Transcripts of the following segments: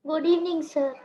Good evening, sir.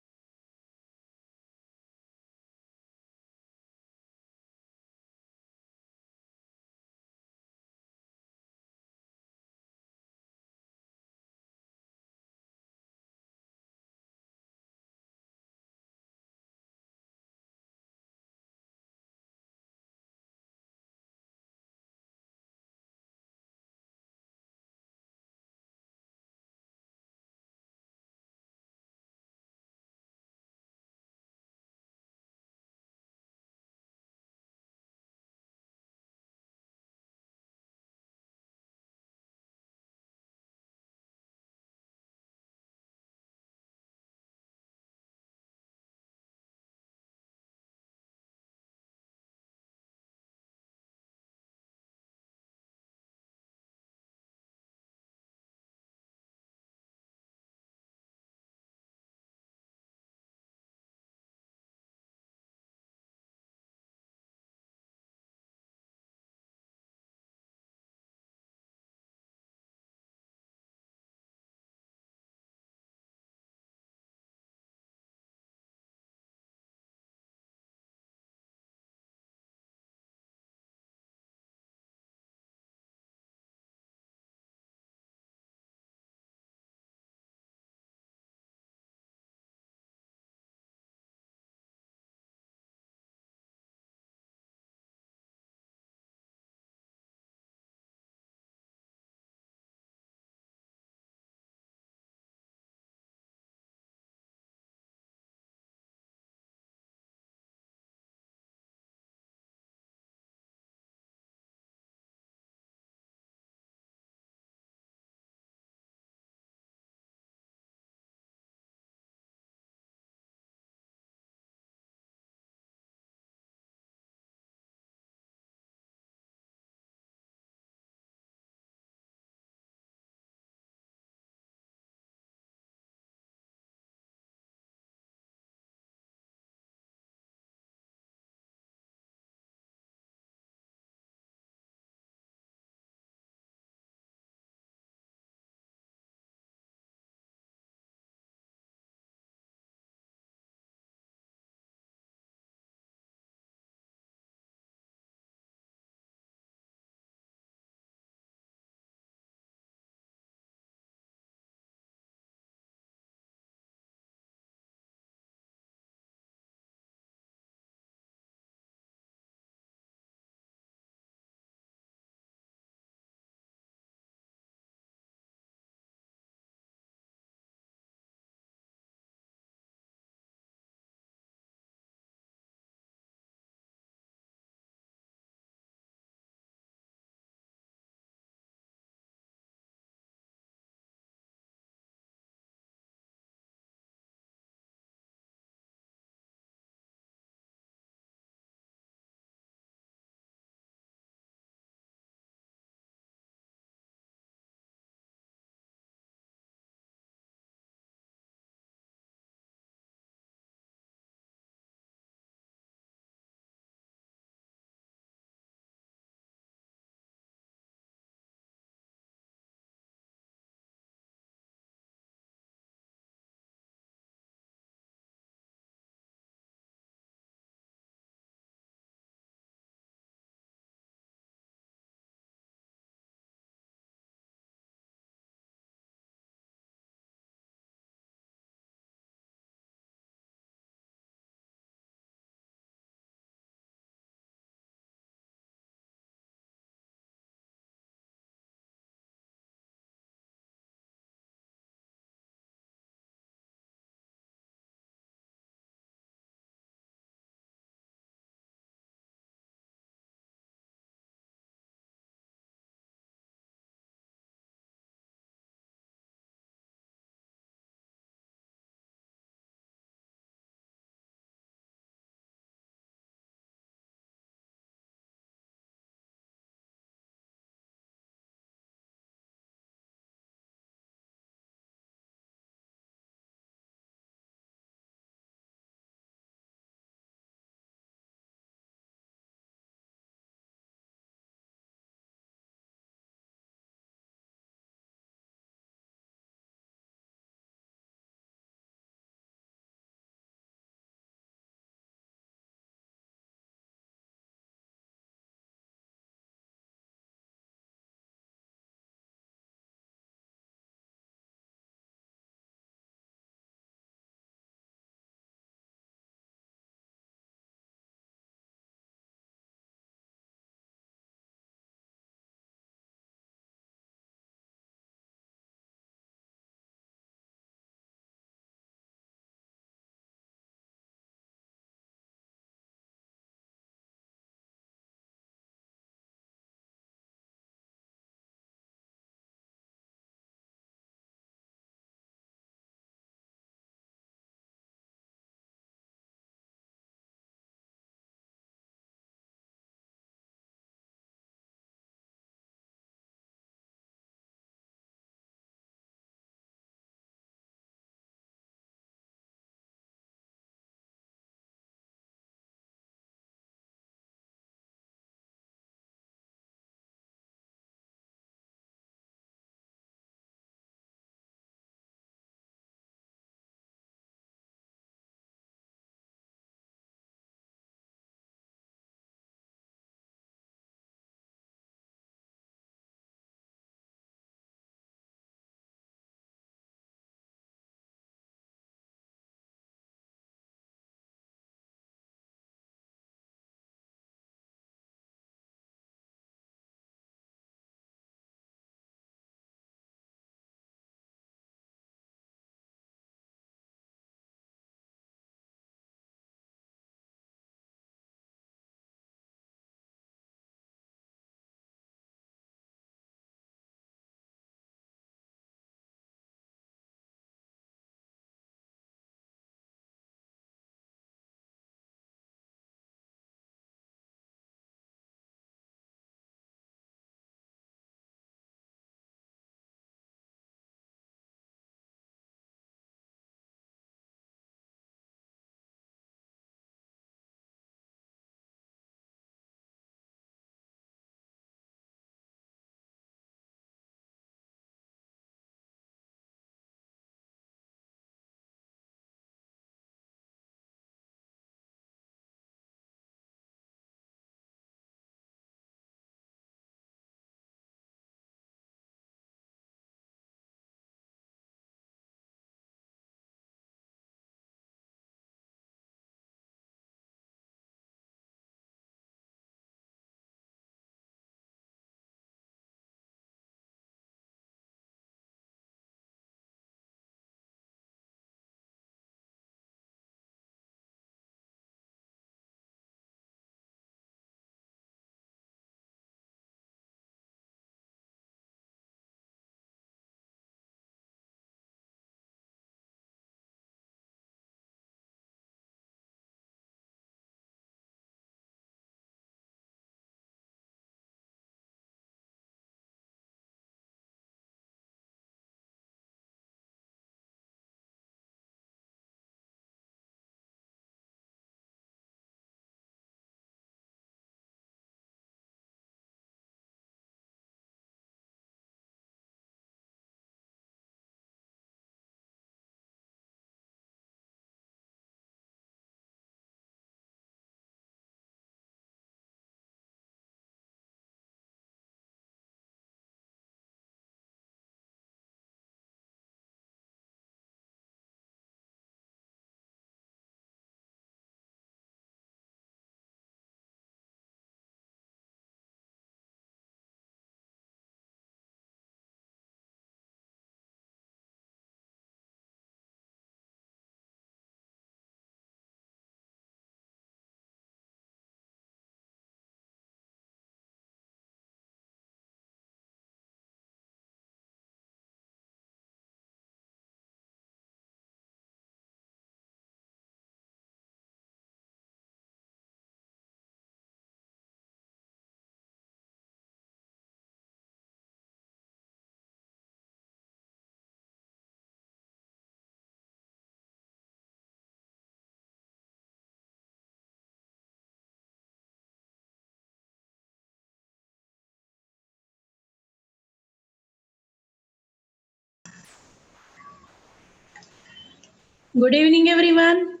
Good evening, everyone.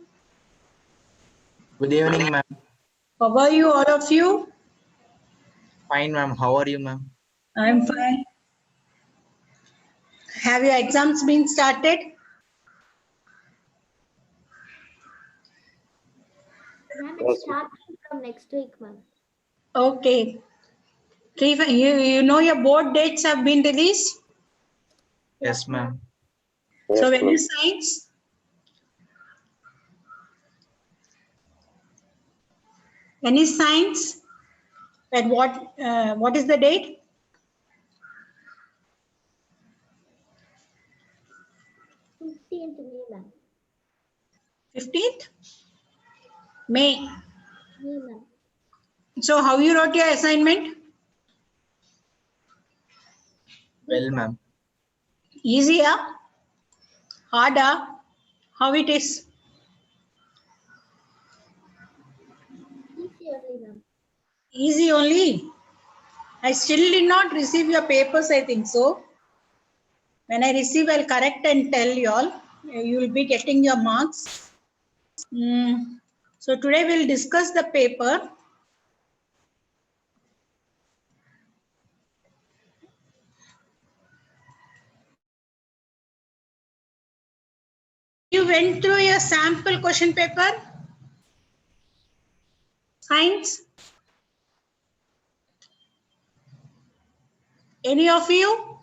Good evening, ma'am. How are you, all of you? Fine, ma'am. How are you, ma'am? I'm fine. Have your exams been started? Ma'am, it's starting from next week, ma'am. Okay. You know your board dates have been released? Yes, ma'am. So when is science? When is science? At what is the date? 15th May, ma'am. 15th? May. May, ma'am. So how you wrote your assignment? Well, ma'am. Easier? Harder? How it is? Easy only, ma'am. Easy only. I still did not receive your papers, I think so. When I receive, I'll correct and tell you all. You will be getting your marks. So today we'll discuss the paper. You went through your sample question paper? Science? Any of you?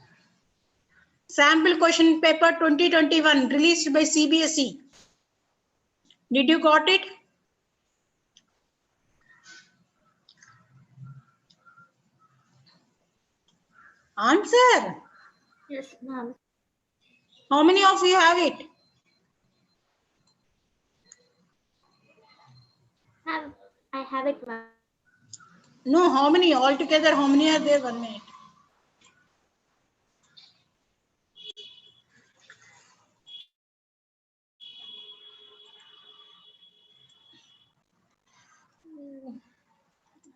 Sample question paper 2021 released by CBSE. Did you got it? Answer. Yes, ma'am. How many of you have it? I have it, ma'am. No, how many altogether? How many are there? 1 minute.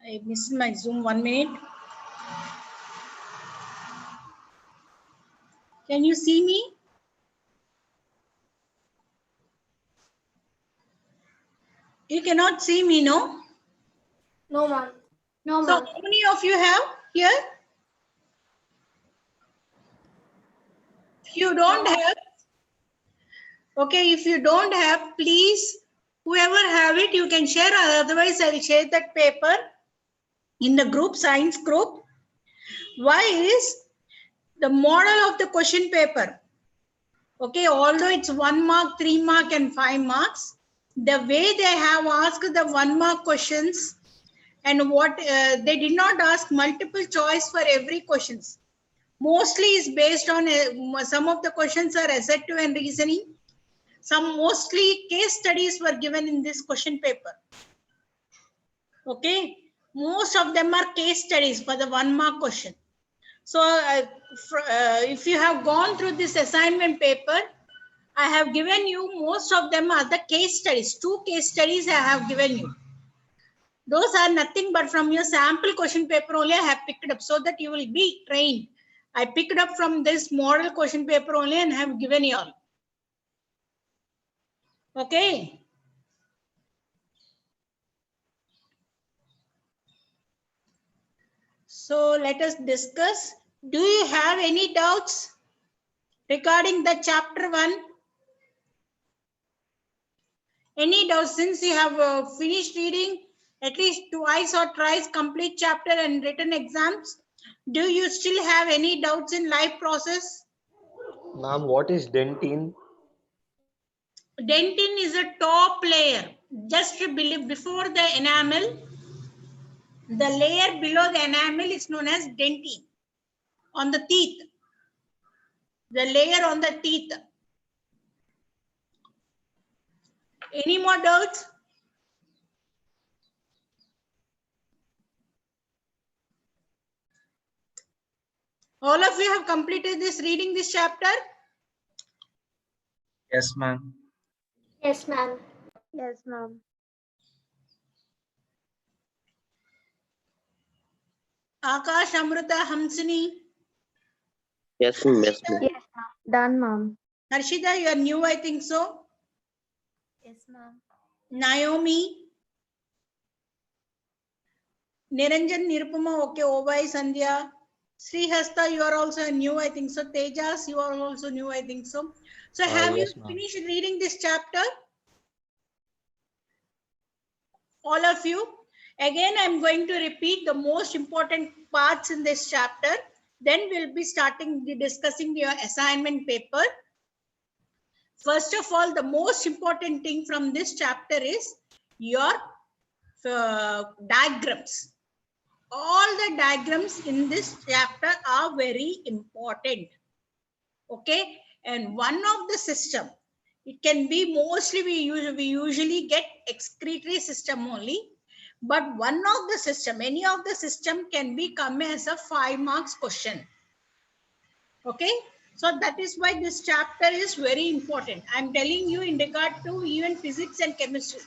I missed my Zoom. 1 minute. Can you see me? You cannot see me, no? No, ma'am. No, So ma'am. how many of you have here? If you don't have, okay, if you don't have, please, whoever have it, you can share. Otherwise, I will share that paper in the group, science group. Why is the model of the question paper? Okay, although it's 1 mark, 3 mark and 5 marks, the way they have asked the 1 mark questions and what they did not ask multiple choice for every questions. Mostly is based on some of the questions are assertive and reasoning. Some mostly case studies were given in this question paper. Okay, most of them are case studies for the 1 mark question. So if you have gone through this assignment paper, I have given you most of them are the case studies. 2 case studies I have given you. Those are nothing but from your sample question paper only I have picked up so that you will be trained. I picked up from this model question paper only and have given you all. Okay. So let us discuss. Do you have any doubts regarding the chapter 1? Any doubts since you have finished reading at least twice or thrice complete chapter and written exams? Do you still have any doubts in life process? Ma'am, what is dentine? Dentin is a top layer. Just before the enamel, the layer below the enamel is known as dentine. On the teeth. The layer on the teeth. Any more doubts? All of you have completed this reading this chapter? Yes, ma'am. Yes, ma'am. Yes, ma'am. Akash, Amrita, Hamsini. Yes, ma'am. Yes, ma'am. Yes, ma'am. Done, ma'am. Harshita, you are new, I think so. Yes, ma'am. Naomi. Niranjan, Nirupama, okay. Ovai, Sandhya. Srihasta, you are also new, I think so. Tejas, you are also new, I think so. So have you Yes, ma'am. finished reading this chapter? All of you. Again, I'm going to repeat the most important parts in this chapter. Then we'll be discussing your assignment paper. First of all, the most important thing from this chapter is your diagrams. All the diagrams in this chapter are very important. Okay, and one of the system, it can be mostly we usually get excretory system only, but one of the system, any of the system can be come as a 5 marks question. Okay, so that is why this chapter is very important. I'm telling you in regard to even physics and chemistry,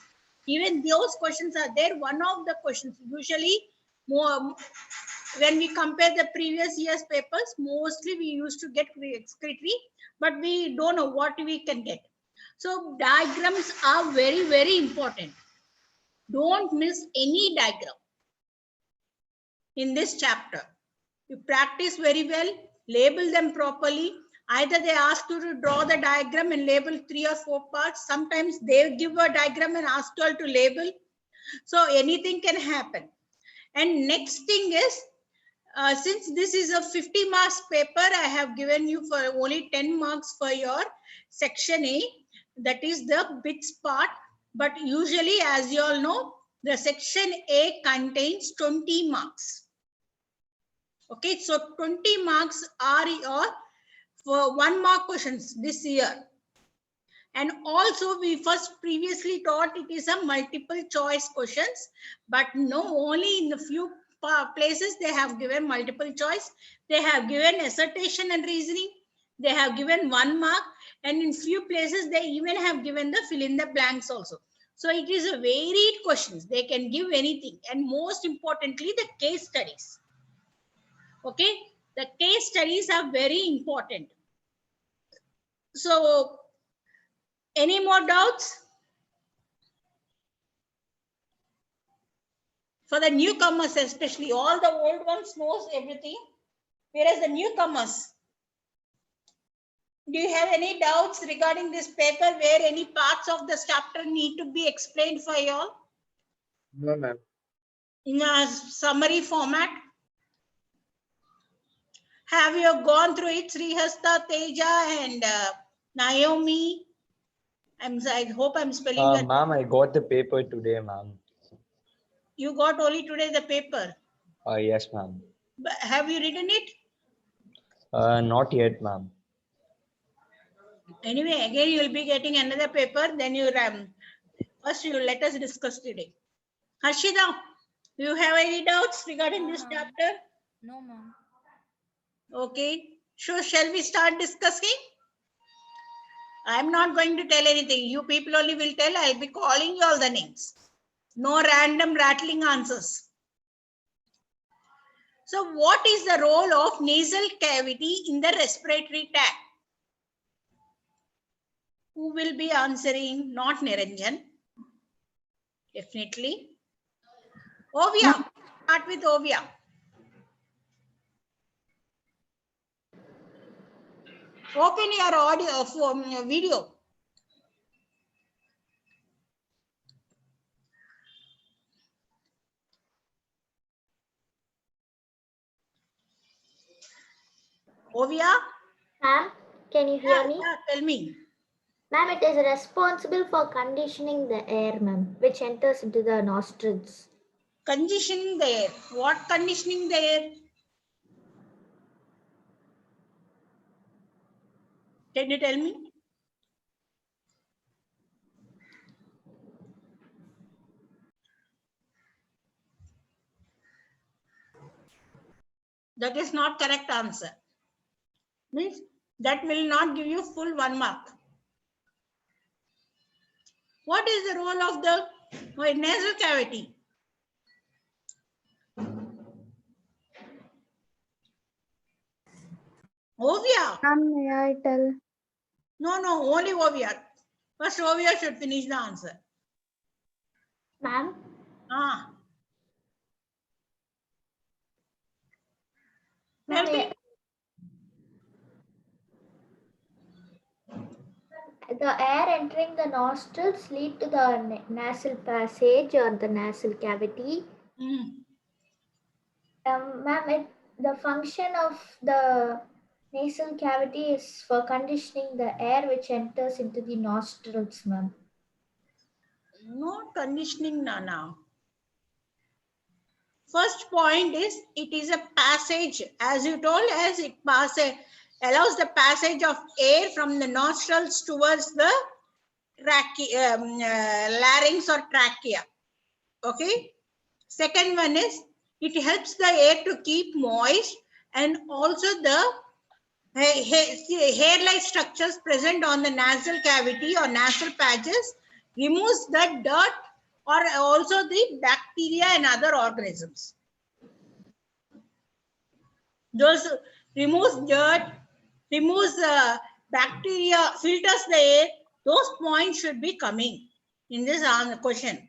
even those questions are there. One of the questions usually more. When we compare the previous year's papers, mostly we used to get excretory, but we don't know what we can get. So diagrams are very, very important. Don't miss any diagram in this chapter. You practice very well, label them properly. Either they ask you to draw the diagram and label 3 or 4 parts. Sometimes they give a diagram and ask you all to label. So anything can happen. And next thing is, since this is a 50 marks paper, I have given you for only 10 marks for your section A, that is the bits part. But usually, as you all know, the section A contains 20 marks. Okay, so 20 marks are your for 1 mark questions this year. And also we previously taught it is a multiple choice questions, but no, only in the few places they have given multiple choice. They have given assertion and reasoning. They have given 1 mark, and in few places they even have given the fill in the blanks also. So it is a varied questions. They can give anything, and most importantly the case studies. Okay, the case studies are very important. So any more doubts? For the newcomers, especially, all the old ones knows everything, whereas the newcomers, do you have any doubts regarding this paper where any parts of the chapter need to be explained for you all? No, ma'am. In a summary format? Have you gone through it, Srihasta, Teja, and Naomi? I hope I'm spelling it. Ma'am, I got the paper today, ma'am. You got only today the paper. Yes, ma'am. But have you written it? Not yet, ma'am. Anyway, again you will be getting another paper. Then you first you let us discuss today. Harshita, do you have any doubts regarding this chapter? No, ma'am. Okay. So shall we start discussing? I'm not going to tell anything. You people only will tell. I'll be calling you all the names. No random rattling answers. So what is the role of nasal cavity in the respiratory tract? Who will be answering? Not Niranjan. Definitely. Ovia. Start with Ovia. Open your audio from your video. Ovia? Ma'am, can you hear me? Yeah, tell me. Ma'am, it is responsible for conditioning the air, ma'am, which enters into the nostrils. Conditioning the air. What conditioning the air? Can you tell me? That is not correct answer. Means that will not give you full 1 mark. What is the role of the nasal cavity? Ovia. Ma'am, may I tell? No, only Ovia. First, Ovia should finish the answer. Ma'am, Ah. ma'am, Tell me. the air entering the nostrils lead to the nasal passage or the nasal cavity. Hmm. Ma'am, the function of the nasal cavity is for conditioning the air which enters into the nostrils, ma'am. Not conditioning now. First point is it is a passage, as you told, as it allows the passage of air from the nostrils towards the larynx or trachea. Okay. Second one is it helps the air to keep moist, and also the hair-like structures present on the nasal cavity or nasal patches removes the dirt or also the bacteria and other organisms. Those removes dirt, removes bacteria, filters the air. Those points should be coming in this question.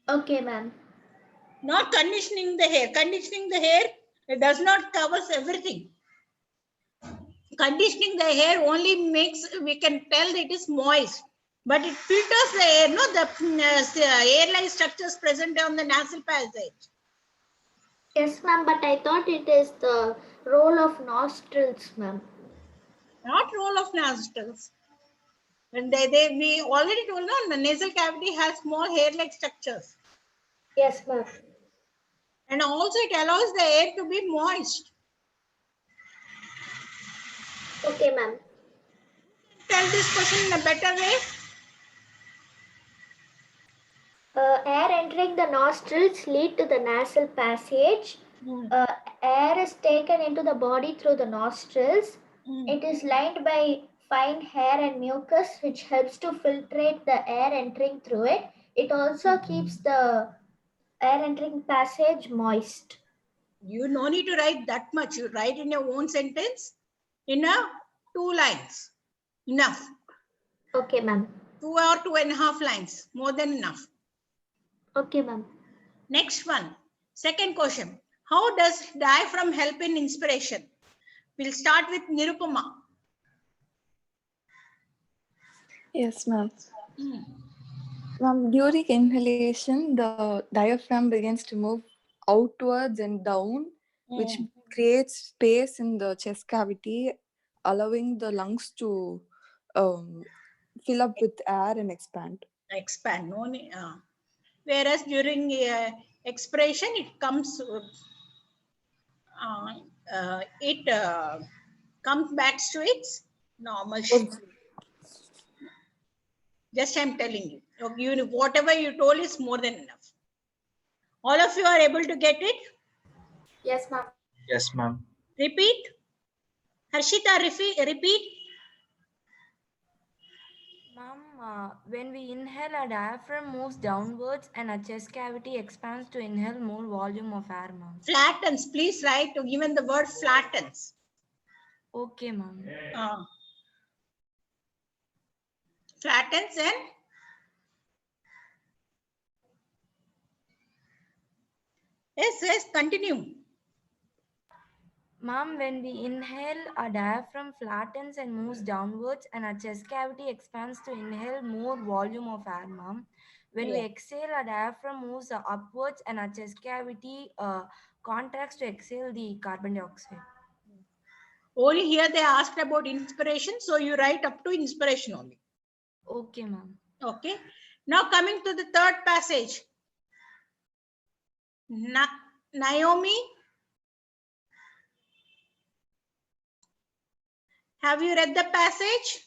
Okay, ma'am. Not conditioning the hair. Conditioning the hair, it does not cover everything. Conditioning the hair only makes, we can tell it is moist, but it filters the air, no, the air-like structures present on the nasal passage. Yes, ma'am, but I thought it is the role of nostrils, ma'am. Not role of nostrils. And we already told, no, the nasal cavity has small hair-like structures. Yes, ma'am. And also it allows the air to be moist. Okay, ma'am. Tell this question in a better way. Air entering the nostrils lead to the nasal passage. Air is taken into the body through the nostrils. It is lined by fine hair and mucus, which helps to filtrate the air entering through it. It also keeps the air entering passage moist. You no need to write that much. You write in your own sentence in 2 lines. Enough. Okay, ma'am. 2 or 2.5 lines. More than enough. Okay, ma'am. Next one. Second question. How does diaphragm help in inspiration? We'll start with Nirupama. Yes, ma'am. Ma'am, during inhalation, the diaphragm begins to move outwards and down, which creates space in the chest cavity, allowing the lungs to fill up with air and expand. Expand. No, whereas during expiration, it comes. Comes back to its normal shape. Just I'm telling you, whatever you told is more than enough. All of you are able to get it? Yes, ma'am. Yes, ma'am. Repeat. Harshita, repeat. Ma'am, when we inhale, our diaphragm moves downwards and our chest cavity expands to inhale more volume of air, ma'am. Flattens, please write even the word flattens. Okay, ma'am. Flattens and yes, continue. Ma'am, when we inhale, our diaphragm flattens and moves downwards and our chest cavity expands to inhale more volume of air, ma'am. When we exhale, our diaphragm moves upwards and our chest cavity contracts to exhale the carbon dioxide. Only here they asked about inspiration, so you write up to inspiration only. Okay, ma'am. Okay. Now coming to the third passage. Naomi, have you read the passage?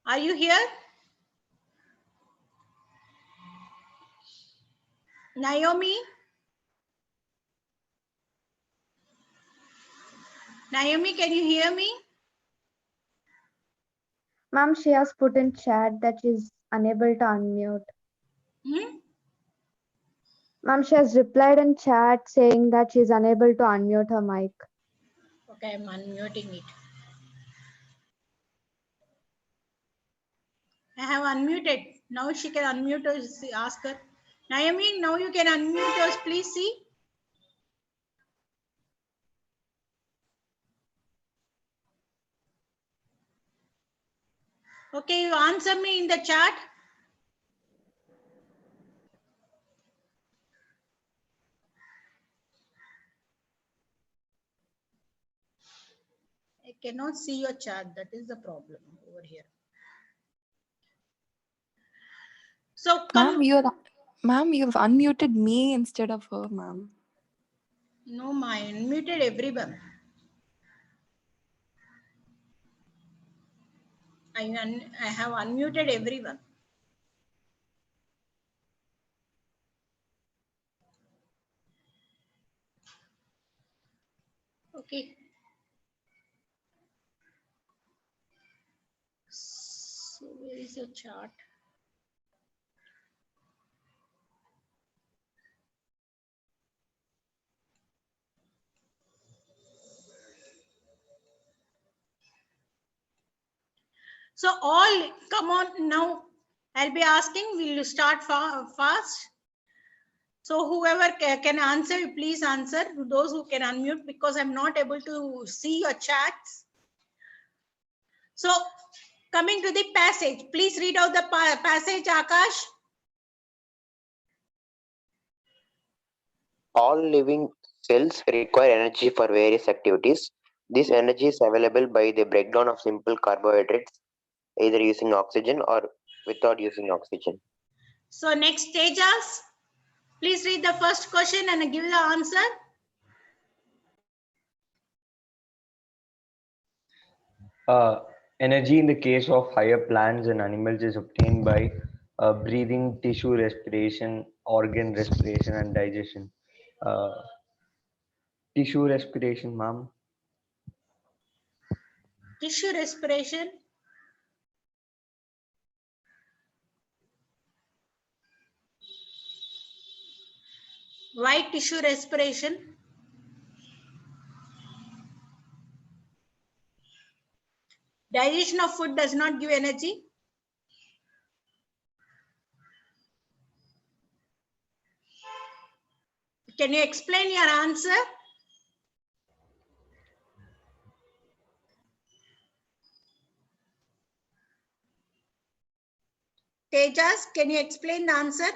Are you here? Naomi? Naomi, can you hear me? Ma'am, she has put in chat that she's unable to unmute. Ma'am, she has replied in chat saying that she's unable to unmute her mic. Okay, I'm unmuting it. I have unmuted. Now she can unmute us. Ask her. Naomi, now you can unmute us. Please see. Okay, you answer me in the chat. I cannot see your chat. That is the problem over here. So come. Ma'am, you've unmuted me instead of her, ma'am. No, I unmuted everyone. I have unmuted everyone. Okay. So where is your chart? So all, come on now. I'll be asking, will you start fast? So whoever can answer, please answer. Those who can unmute, because I'm not able to see your chats. So coming to the passage, please read out the passage, Akash. All living cells require energy for various activities. This energy is available by the breakdown of simple carbohydrates, either using oxygen or without using oxygen. So next, Tejas, please read the first question and give the answer. Energy in the case of higher plants and animals is obtained by breathing, tissue respiration, organ respiration, and digestion. Tissue respiration, ma'am. Tissue respiration. Why tissue respiration? Digestion of food does not give energy. Can you explain your answer? Tejas, can you explain the answer?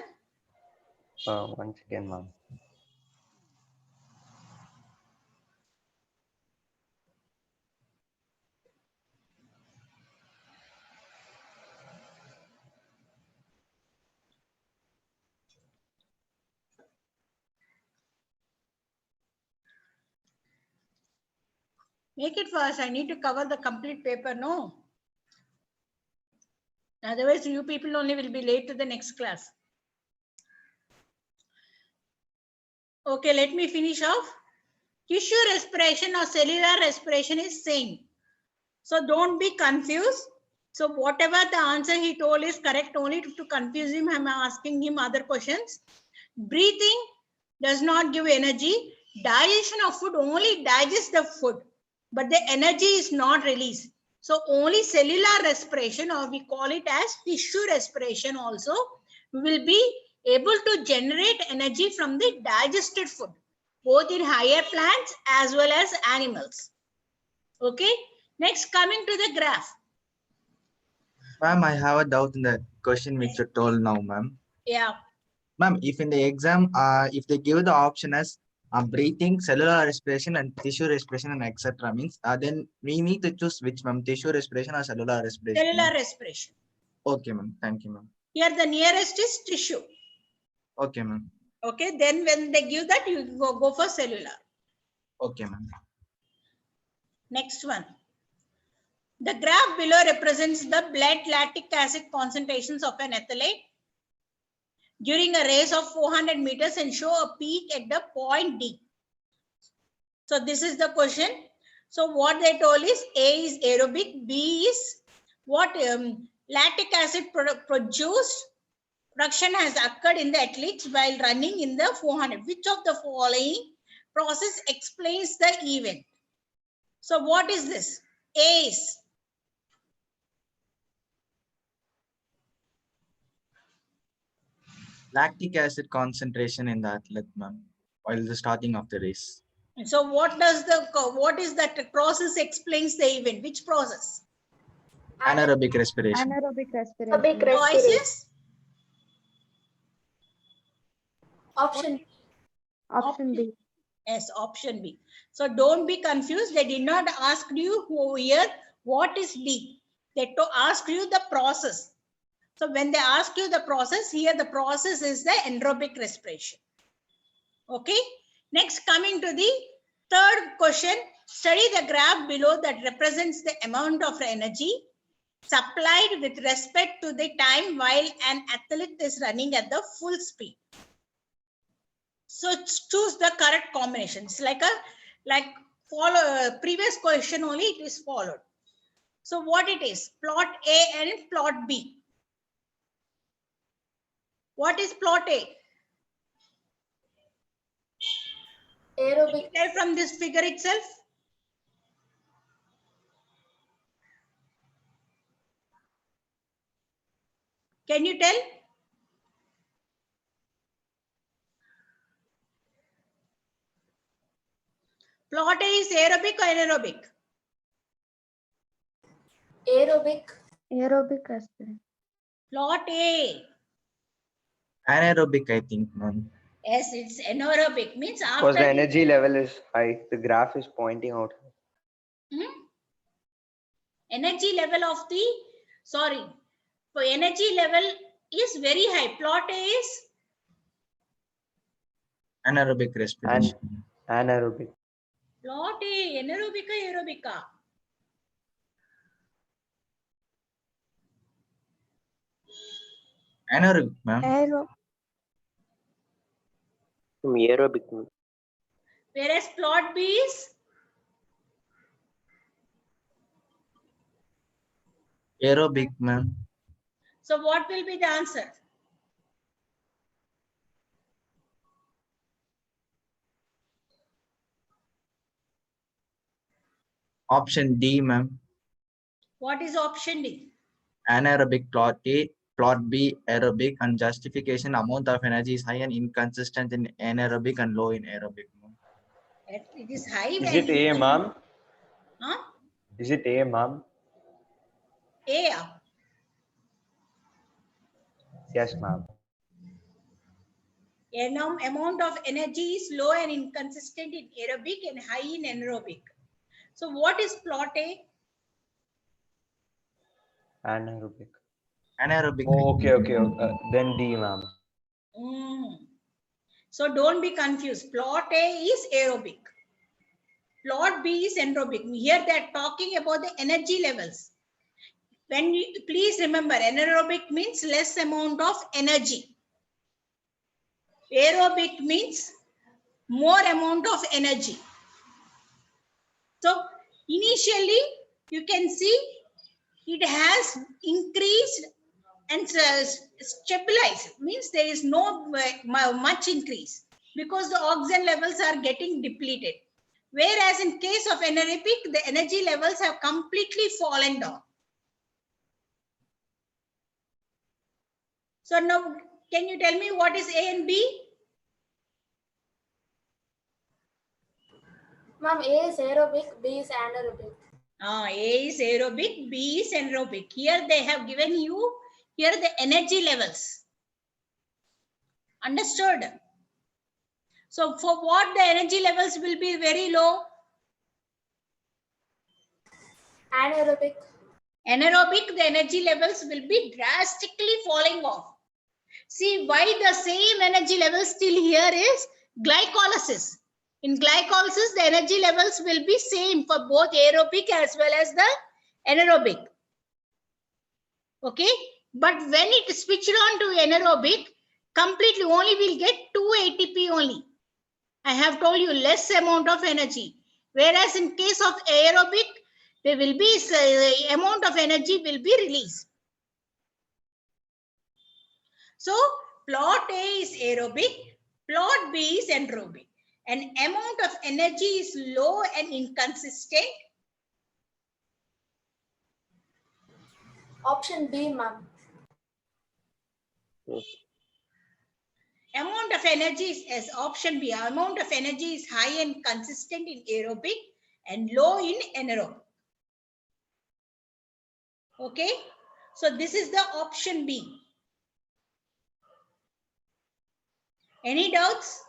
Once again, ma'am. Make it fast. I need to cover the complete paper, no? Otherwise, you people only will be late to the next class. Okay, let me finish off. Tissue respiration or cellular respiration is same. So don't be confused. So whatever the answer he told is correct, only to confuse him, I'm asking him other questions. Breathing does not give energy. Digestion of food only digests the food, but the energy is not released. So only cellular respiration, or we call it as tissue respiration also, will be able to generate energy from the digested food, both in higher plants as well as animals. Okay, next coming to the graph. Ma'am, I have a doubt in the question which you told now, ma'am. Yeah. Ma'am, if in the exam, if they give the option as breathing, cellular respiration, and tissue respiration, and etc., means then we need to choose which, ma'am, tissue respiration or cellular respiration? Cellular respiration. Okay, ma'am. Thank you, ma'am. Here the nearest is tissue. Okay, ma'am. Okay, then when they give that, you go for cellular. Okay, ma'am. Next one. The graph below represents the blood lactic acid concentrations of an athlete during a race of 400 meters and show a peak at the point D. So this is the question. So what they told is A is aerobic, B is what lactic acid production has occurred in the athletes while running in the 400. Which of the following process explains the event? So what is this? A is lactic acid concentration in the athlete, ma'am, while the starting of the race. So what is that process explains the event? Which process? Anaerobic respiration. Anaerobic Anaerobic respiration. respiration. Choices? Option Option B. Yes, option B. So don't be confused. They did not ask you here what is D. They ask you the process. So when they ask you the process, here the process is the anaerobic respiration. Okay. Next, coming to the third question, study the graph below that represents the amount of energy supplied with respect to the time while an athlete is running at the full speed. So choose the correct combination. It's like follow previous question only it is followed. So what it is? Plot A and plot B. What is plot A? aerobic. Tell from this figure itself. Can you tell? Plot A is aerobic or anaerobic? Aerobic. Aerobic respiration. Plot A. Anaerobic, I think, ma'am. Yes, it's anaerobic. Means Because after the energy level is high. The graph is pointing out. energy level of the, sorry, for energy level is very high. Plot A is Anaerobic respiration. Anaerobic. plot A, anaerobic or aerobic? Anaerobic, ma'am. Aerobic. Whereas plot B is Aerobic, ma'am. so what will be the answer? Option D, ma'am. What is option D? Anaerobic plot A, plot B aerobic, and justification amount of energy is high and inconsistent in anaerobic and low in aerobic. It is high. Is when it A, ma'am? Huh? Is it A, ma'am? A. Yes, ma'am. Amount of energy is low and inconsistent in aerobic and high in anaerobic. So what is plot A? Anaerobic. Anaerobic. Oh, okay. Then D, ma'am. So don't be confused. Plot A is aerobic. Plot B is anaerobic. Here they are talking about the energy levels. When you please remember, anaerobic means less amount of energy. Aerobic means more amount of energy. So initially you can see it has increased and stabilized. Means there is no much increase because the oxygen levels are getting depleted. Whereas in case of anaerobic, the energy levels have completely fallen down. So now, can you tell me what is A and B? Ma'am, A is aerobic, B is anaerobic. A is aerobic, B is anaerobic. Here they have given you here the energy levels. Understood? So for what the energy levels will be very low? Anaerobic. Anaerobic, the energy levels will be drastically falling off. See why the same energy level still here is glycolysis. In glycolysis, the energy levels will be same for both aerobic as well as the anaerobic. Okay, but when it is switched on to anaerobic, completely only will get 2 ATP only. I have told you less amount of energy. Whereas in case of aerobic, there will be amount of energy will be released. So plot A is aerobic, plot B is anaerobic. And amount of energy is low and inconsistent. Option B, ma'am. Amount of energy is as option B. Amount of energy is high and consistent in aerobic and low in anaerobic. Okay. So this is the option B. Any doubts?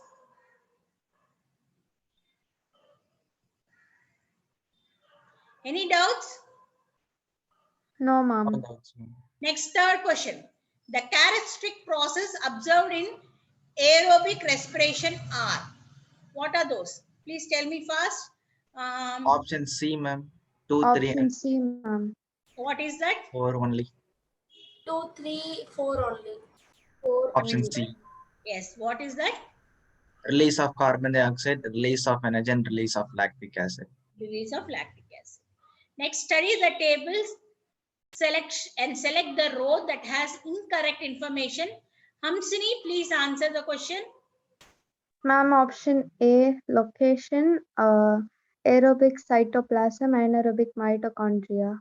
Any doubts? No, ma'am. Next, third question. The characteristic process observed in aerobic respiration are. What are those? Please tell me first. Option C, ma'am. 2, 3, Option and C, ma'am. What is that? 4 only. 2, 3, 4 only. 4 Option only. C. Yes. What is that? Release of carbon dioxide, release of energy, and release of lactic acid. Release of lactic acid. Next, study the tables. Select the row that has incorrect information. Hamsini, please answer the question. Ma'am, option A, location, aerobic cytoplasm, anaerobic mitochondria.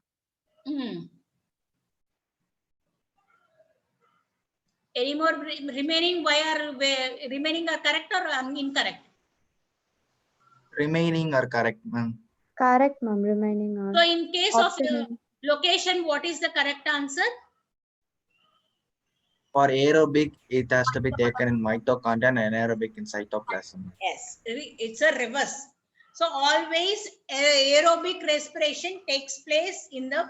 Any more remaining? Remaining are correct or incorrect? Remaining are correct, ma'am. Correct, ma'am. Remaining are. So in case Option of location, what is the correct answer? For aerobic, it has to be taken in mitochondria, and anaerobic in cytoplasm. Yes, it's a reverse. So always aerobic respiration takes place in the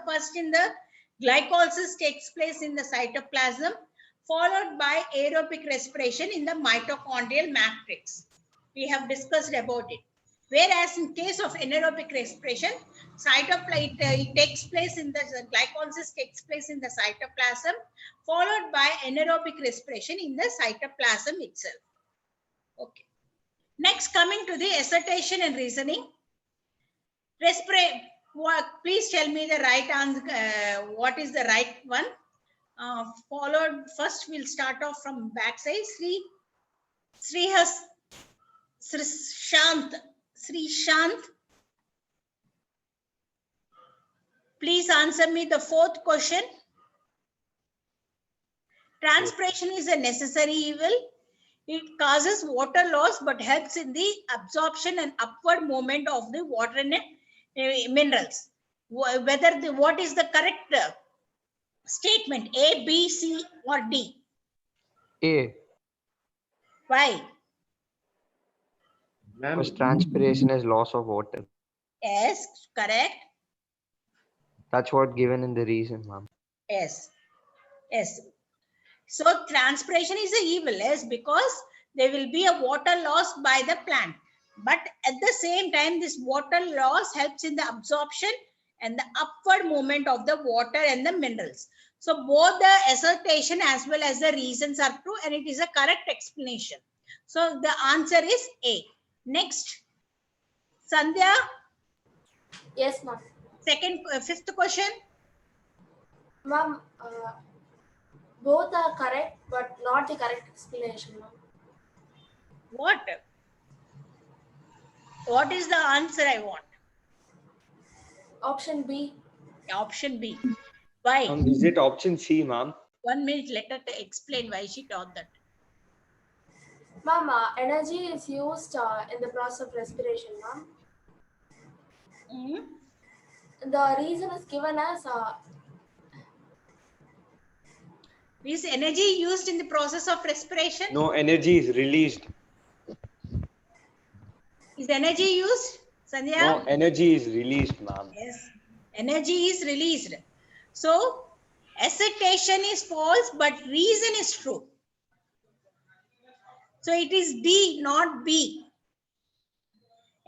glycolysis takes place in the cytoplasm, followed by aerobic respiration in the mitochondrial matrix. We have discussed about it. Whereas in case of anaerobic respiration, it takes place in the glycolysis takes place in the cytoplasm, followed by anaerobic respiration in the cytoplasm itself. Okay. Next, coming to the assertion and reasoning. Please tell me the right answer. What is the right one? Followed first, we'll start off from backside. Sri Shant. Please answer me the fourth question. Transpiration is a necessary evil. It causes water loss but helps in the absorption and upward movement of the water and minerals. What is the correct statement? A, B, C, or D? A. Why? Because transpiration is loss of water. Yes, correct. That's what given in the reason, ma'am. Yes. Yes. So transpiration is an evil, yes, because there will be a water loss by the plant. But at the same time, this water loss helps in the absorption and the upward movement of the water and the minerals. So both the assertion as well as the reasons are true, and it is a correct explanation. So the answer is A. Next, Sandhya. Yes, ma'am. Fifth question. Ma'am, both are correct, but not the correct explanation, ma'am. What is the answer I want? Option B. Option B. Why? Is it option C, ma'am? 1 minute, let her explain why she taught that. Ma'am, energy is used in the process of respiration, ma'am. The reason is given as is energy used in the process of respiration? No, energy is released. Is energy used, Sandhya? No, energy is released, ma'am. Yes, energy is released. So, assertion is false, but reason is true. So, it is D, not B.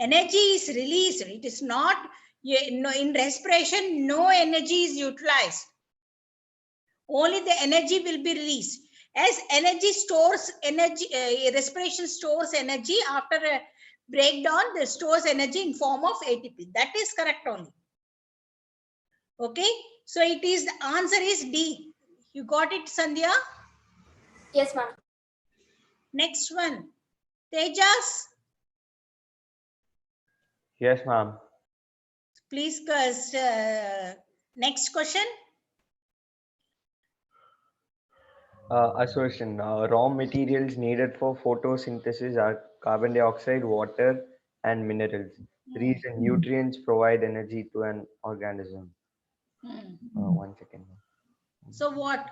Energy is released. It is not, in respiration, no energy is utilized. Only the energy will be released. As energy stores energy, respiration stores energy after a breakdown, it stores energy in form of ATP. That is correct only. Okay. So it is, the answer is D. You got it, Sandhya? Yes, ma'am. Next one. Tejas. Yes, ma'am. Please, next question. Assertion. Raw materials needed for photosynthesis are carbon dioxide, water, and minerals. Reason: nutrients provide energy to an organism. 1 second. So what?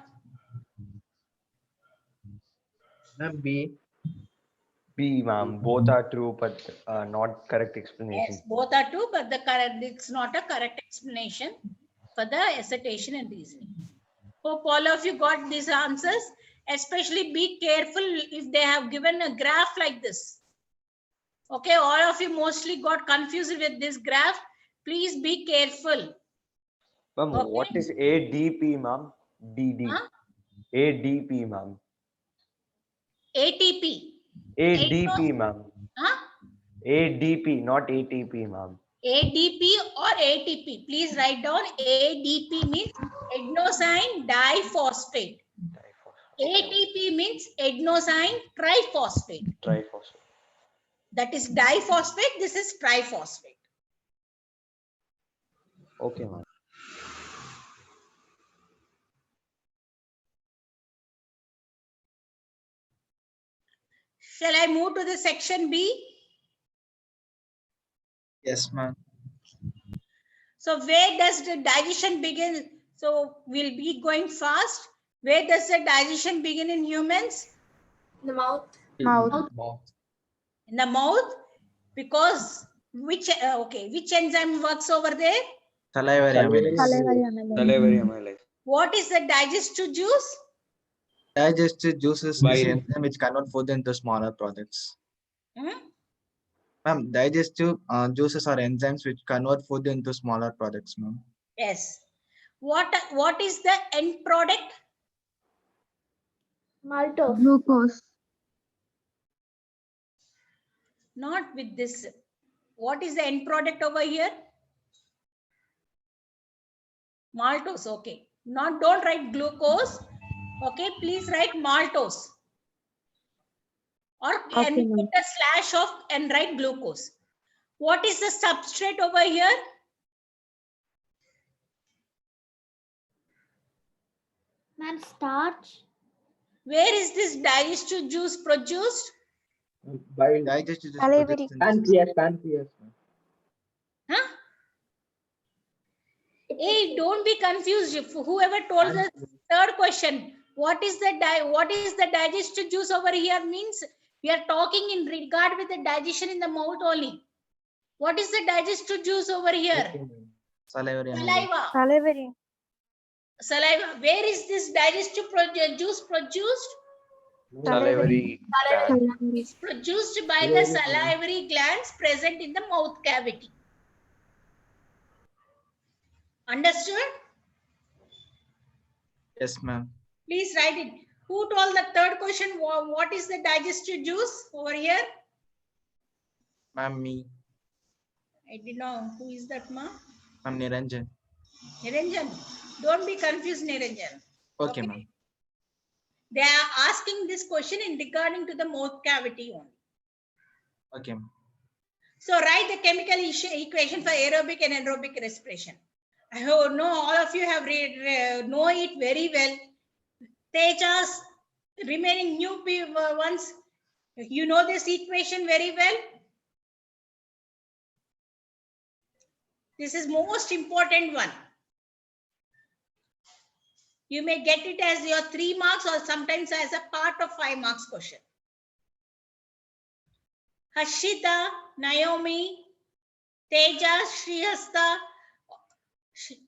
Ma'am, B. B, ma'am. Both are true, but not correct explanation. Yes, both are true, but the correct, it's not a correct explanation for the assertion and reasoning. Hope all of you got these answers. Especially be careful if they have given a graph like this. Okay, all of you mostly got confused with this graph. Please be careful. Ma'am, Okay. what is ADP, ma'am? DD. Huh? ADP, ma'am. ATP. ADP, ma'am. Huh? ADP, not ATP, ma'am. ADP or ATP. Please write down. ADP means adenosine diphosphate. ATP means adenosine triphosphate. Triphosphate. That is diphosphate. This is triphosphate. Okay, ma'am. Shall I move to the section B? Yes, ma'am. So where does the digestion begin? So we'll be going fast. Where does the digestion begin in humans? The mouth. Mouth. In the mouth. Because which enzyme works over there? Salivary amylase. Salivary amylase. Salivary amylase. What is the digestive juice? Digestive juices Bile. is the enzyme which convert food into smaller products. Hmm? Ma'am, digestive juices are enzymes which convert food into smaller products, ma'am. Yes. What is the end product? Maltose. Glucose. Not with this. What is the end product over here? Maltose. Okay. Don't write glucose. Okay. Please write maltose. Or Okay, and ma'am. put a slash of and write glucose. What is the substrate over here? Man, starch. Where is this digestive juice produced? Bile. Digestive juice Salivary. produced in pancreas, ma'am. Huh? Hey, don't be confused. Whoever told the third question, what is the digestive juice over here means we are talking in regard with the digestion in the mouth only. What is the digestive juice over here? Salivary amylase. Saliva. Salivary. Saliva. Where is this digestive juice produced? Salivary. Salivary. It's produced by the salivary glands present in the mouth cavity. Understood? Yes, ma'am. Please write it. Who told the third question? What is the digestive juice over here? Ma'am, me. I didn't know. Who is that, ma? Ma'am, Niranjan. Niranjan. Don't be confused, Niranjan. Okay, ma'am. They are asking this question in regarding to the mouth cavity only. Okay, ma'am. So write the chemical equation for aerobic and anaerobic respiration. I know all of you have know it very well. Tejas, remaining new ones, you know this equation very well. This is most important one. You may get it as your 3 marks or sometimes as a part of 5 marks question. Hashita, Naomi, Tejas, Shrihasta,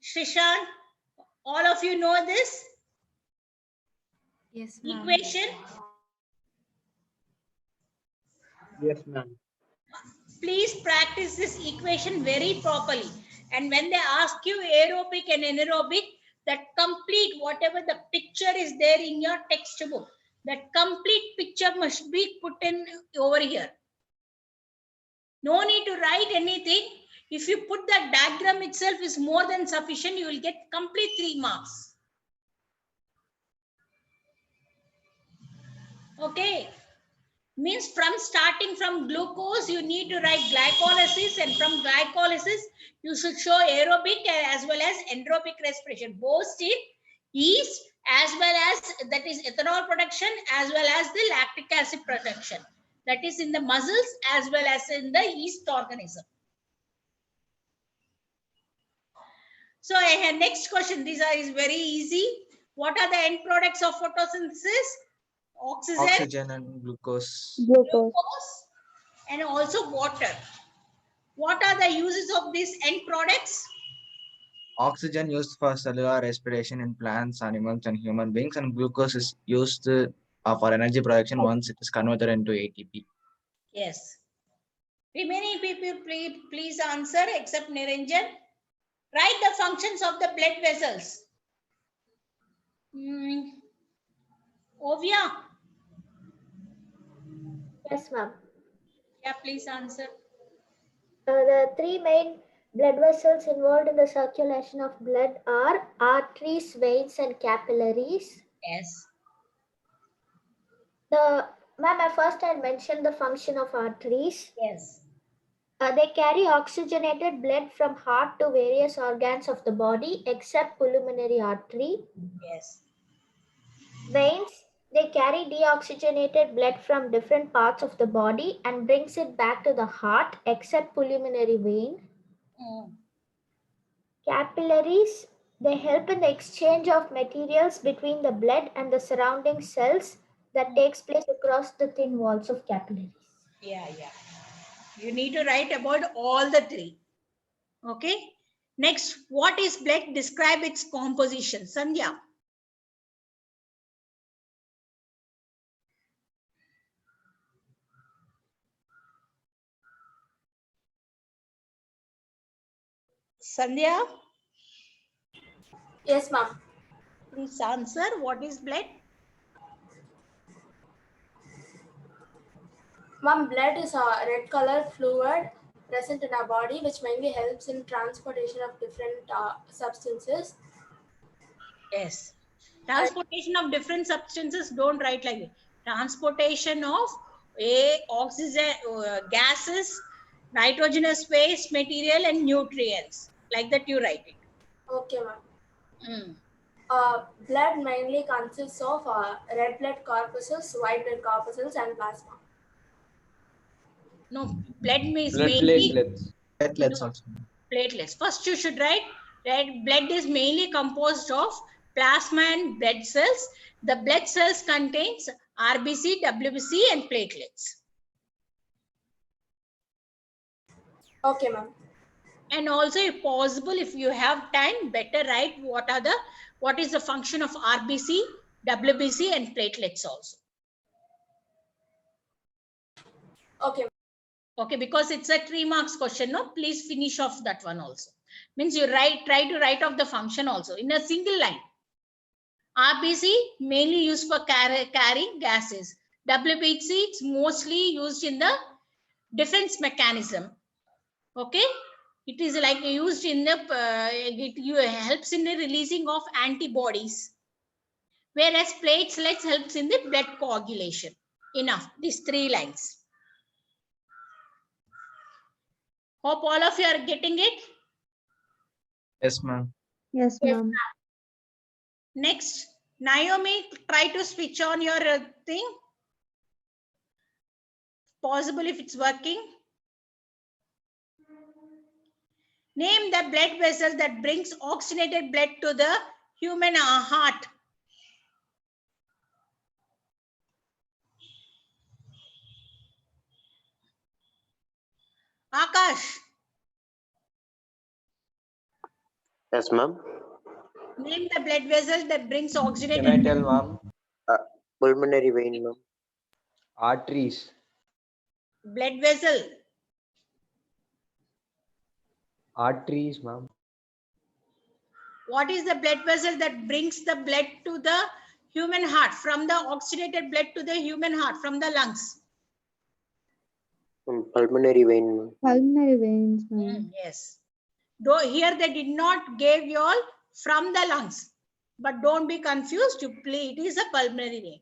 Shishan, all of you know this Yes, ma'am. equation. Yes, ma'am. Please practice this equation very properly. And when they ask you aerobic and anaerobic, that complete whatever the picture is there in your textbook, that complete picture must be put in over here. No need to write anything. If you put that diagram itself is more than sufficient, you will get complete 3 marks. Okay. Means from starting from glucose, you need to write glycolysis, and from glycolysis, you should show aerobic as well as anaerobic respiration. Both still yeast as well as that is ethanol production as well as the lactic acid production. That is in the muscles as well as in the yeast organism. So next question, these are is very easy. What are the end products of photosynthesis? Oxygen and glucose. Glucose, and also water. What are the uses of these end products? Oxygen used for cellular respiration in plants, animals, and human beings, and glucose is used for energy production once it is converted into ATP. Yes. Remaining people, please answer except Niranjan. Write the functions of the blood vessels. Ovia. Yes, ma'am. Yeah, please answer. The three main blood vessels involved in the circulation of blood are arteries, veins, and capillaries. Yes. Ma'am, first I'll mention the function of arteries. Yes. They carry oxygenated blood from heart to various organs of the body except pulmonary artery. Yes. Veins, they carry deoxygenated blood from different parts of the body and brings it back to the heart except pulmonary vein. Capillaries, they help in the exchange of materials between the blood and the surrounding cells that takes place across the thin walls of capillaries. Yeah. You need to write about all the three. Okay. Next, what is blood? Describe its composition. Sandhya. Sandhya, Yes, ma'am. please answer. What is blood? Ma'am, blood is a red colored fluid present in our body, which mainly helps in transportation of different substances. Yes. Transportation of different substances, don't write like that. Transportation of oxygen, gases, nitrogenous waste material, and nutrients. Like that you write it. Okay, ma'am. Mm. Blood mainly consists of red blood corpuscles, white blood corpuscles, and plasma. No, blood means Blood mainly platelets. Platelets also. platelets. First, you should write red blood is mainly composed of plasma and blood cells. The blood cells contains RBC, WBC, and platelets. Okay, ma'am. And also, if possible, if you have time, better write what is the function of RBC, WBC, and platelets also. Okay. Okay, because it's a 3 marks question, no? Please finish off that one also. Means you try to write off the function also in a single line. RBC mainly used for carrying gases. WBC it's mostly used in the defense mechanism. Okay, it is like used in the it helps in the releasing of antibodies, whereas platelets helps in the blood coagulation. Enough, these 3 lines. Hope all of you are getting it. Yes, ma'am. Yes, ma'am. Next, Naomi, try to switch on your thing. Possible if it's working. Name the blood vessel that brings oxygenated blood to the human heart. Akash. Yes, ma'am. Name the blood vessel that brings oxygenated Can I blood. tell, ma'am? Pulmonary vein, ma'am. Arteries. Blood vessel. Arteries, ma'am. What is the blood vessel that brings the blood to the human heart, from the oxygenated blood to the human heart, from the lungs? Pulmonary vein, ma'am. Pulmonary veins, ma'am. Yes. Though here they did not give you all from the lungs, but don't be confused. It is a pulmonary vein.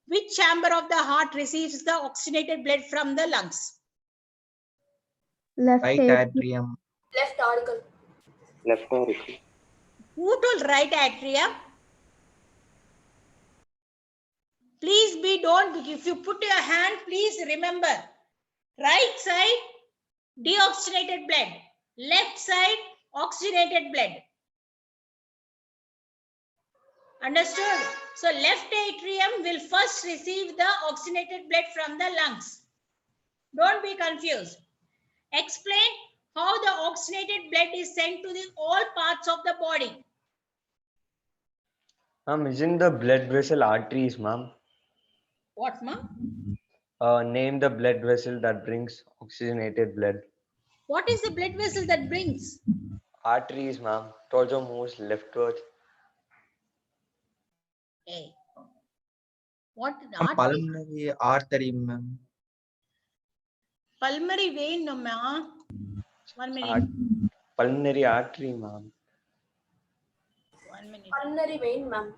Which chamber of the heart receives the oxygenated blood from the lungs? Left Right atrium. Left auricle. Left auricle. Who told right atrium? Please if you put your hand, please remember, right side, deoxygenated blood, left side, oxygenated blood. Understood? So left atrium will first receive the oxygenated blood from the lungs. Don't be confused. Explain how the oxygenated blood is sent to the all parts of the body. Ma'am, isn't the blood vessel arteries, ma'am? What, ma'am? Name the blood vessel that brings oxygenated blood. What is the blood vessel that brings? Arteries, ma'am. It also moves leftwards. Hey. What? Pulmonary artery, ma'am. Pulmonary vein, no, ma'am. 1 minute. Pulmonary artery, ma'am. 1 minute. Pulmonary vein, ma'am.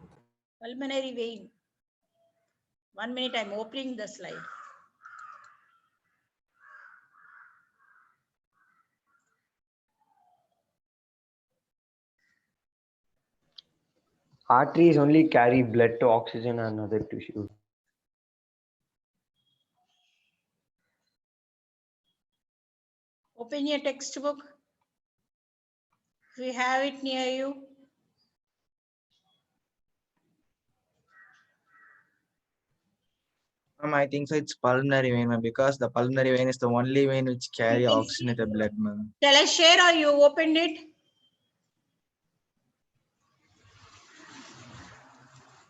Pulmonary vein. 1 minute, I'm opening the slide. Arteries only carry blood to oxygen and other tissues. Open your textbook. If you have it near you. I think so. It's pulmonary vein, ma'am, because the pulmonary vein is the only vein which carry You can oxygenated blood, ma'am. Shall I share or you opened it?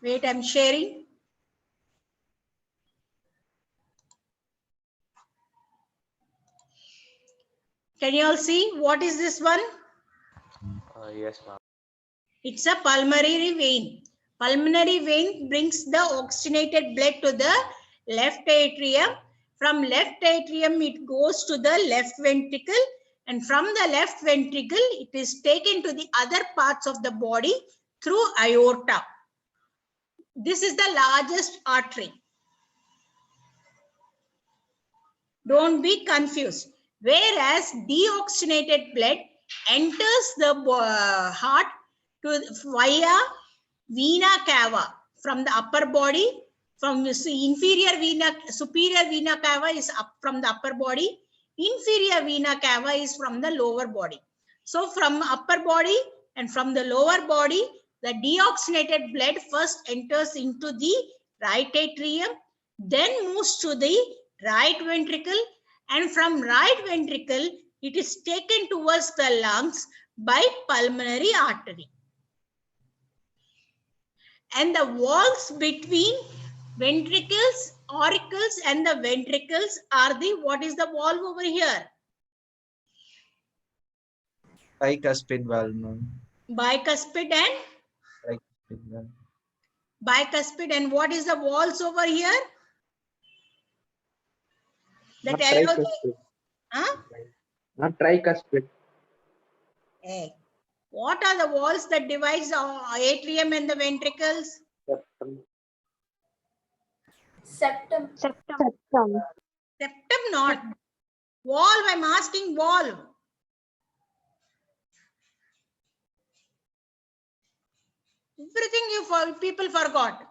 Wait, I'm sharing. Can you all see what is this one? Yes, ma'am. It's a pulmonary vein. Pulmonary vein brings the oxygenated blood to the left atrium. From left atrium, it goes to the left ventricle. And from the left ventricle, it is taken to the other parts of the body through aorta. This is the largest artery. Don't be confused. Whereas deoxygenated blood enters the heart via vena cava from the upper body, from superior vena cava is up from the upper body, inferior vena cava is from the lower body. So from upper body and from the lower body, the deoxygenated blood first enters into the right atrium, then moves to the right ventricle, and from right ventricle, it is taken towards the lungs by pulmonary artery. And the walls between ventricles, auricles, and the ventricles are the, what is the valve over here? Bicuspid valve, ma'am. Bicuspid and? Tricuspid valve. Bicuspid, and what is the walls over here? That Not allow tricuspid. huh? Not tricuspid. Hey. What are the walls that divides the atrium and the ventricles? Septum. Septum. Septum not. Valve, I'm asking valve. Everything people forgot.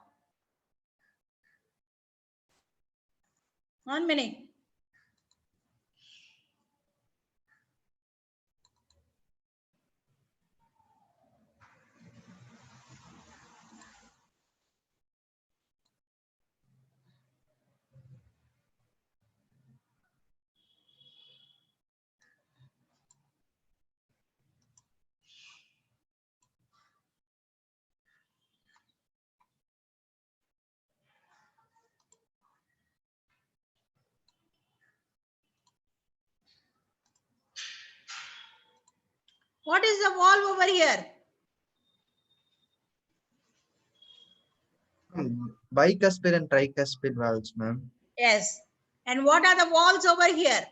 1 minute. What is the valve over here? Bicuspid and tricuspid valves, ma'am. Yes. And what are the walls over here?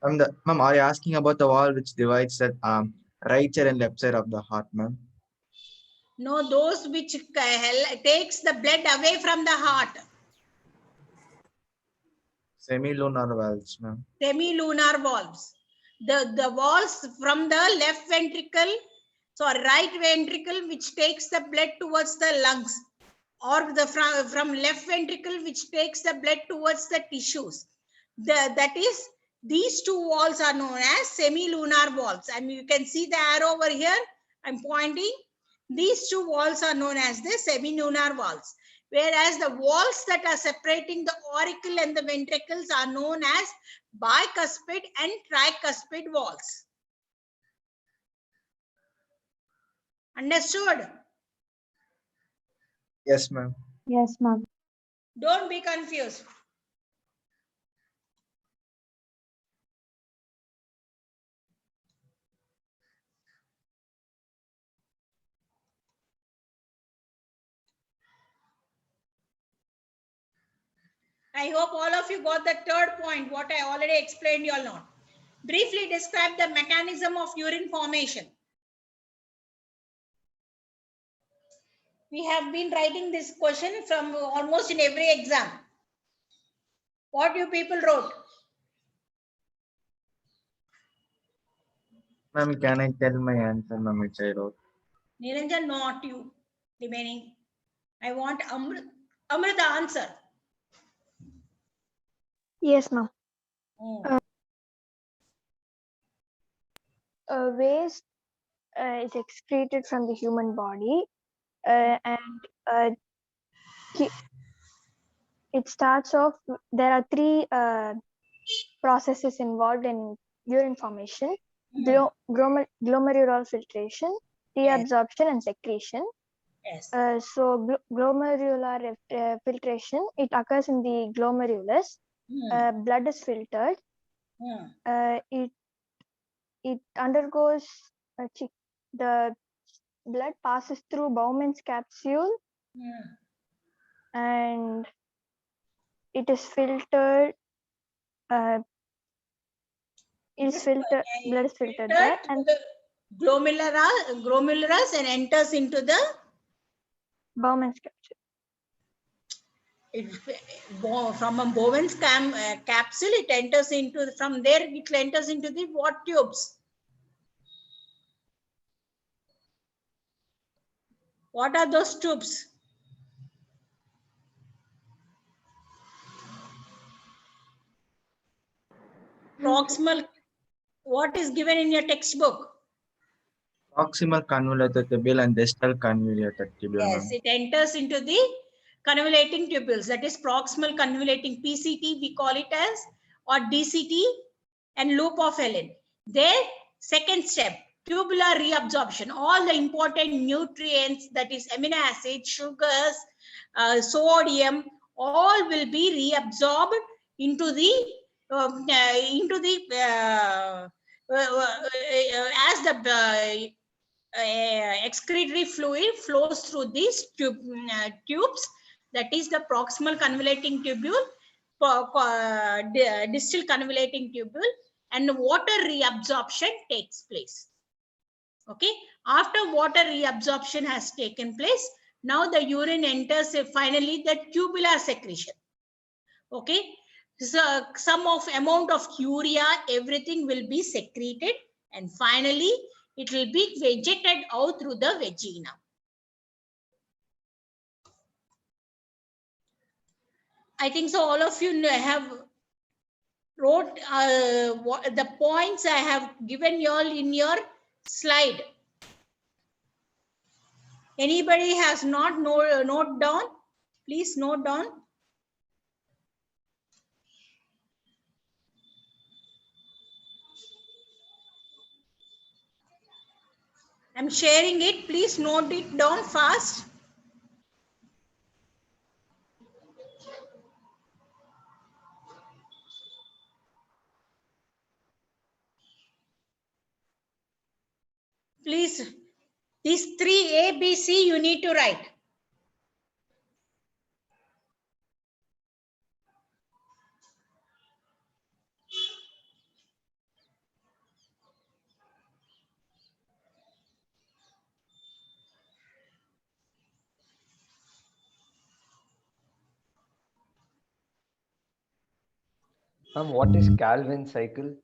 Ma'am, are you asking about the wall which divides that right side and left side of the heart, ma'am? No, those which takes the blood away from the heart. Semilunar valves, ma'am. Semilunar valves. The valves from the left ventricle sorry, right ventricle which takes the blood towards the lungs, or the from left ventricle which takes the blood towards the tissues. That is, these two walls are known as semilunar walls, and you can see the arrow over here. I'm pointing. These two walls are known as the semilunar walls, whereas the walls that are separating the auricle and the ventricles are known as bicuspid and tricuspid walls. Understood? Yes, ma'am. Yes, ma'am. Don't be confused. I hope all of you got the third point, what I already explained you all now. Briefly describe the mechanism of urine formation. We have been writing this question from almost in every exam. What you people wrote? Ma'am, can I tell my answer, ma'am, which I wrote? Niranjan, not you. Remaining. I want Amrita answer. Yes, ma'am. Waste is excreted from the human body, and it starts off. There are three processes involved in urine formation: glomerular filtration, reabsorption, and secretion. Yes. So glomerular filtration, it occurs in the glomerulus. Blood is filtered. It undergoes the blood passes through Bowman's capsule, and it is filtered. Blood is filtered there, and the glomerulus and enters into the Bowman's capsule. From a Bowman's capsule, it enters into, from there it enters into the what tubes? What are those tubes? Proximal. What is given in your textbook? Proximal convoluted tubule and distal convoluted tubule. Yes, it enters into the convoluting tubules. That is proximal convoluting, PCT we call it as, or DCT, and loop of Allen. There, second step, tubular reabsorption. All the important nutrients, that is amino acids, sugars, sodium, all will be reabsorbed into the as the excretory fluid flows through these tubes. That is the proximal convoluting tubule, distal convoluting tubule, and water reabsorption takes place. Okay, after water reabsorption has taken place, now the urine enters finally the tubular secretion. Okay, so some of amount of urea, everything will be secreted, and finally it will be ejected out through the vagina. I think so all of you have wrote the points I have given you all in your slide. Anybody has not note down? Please note down. I'm sharing it. Please note it down fast. Please, these three A, B, C you need to write. What is Calvin cycle?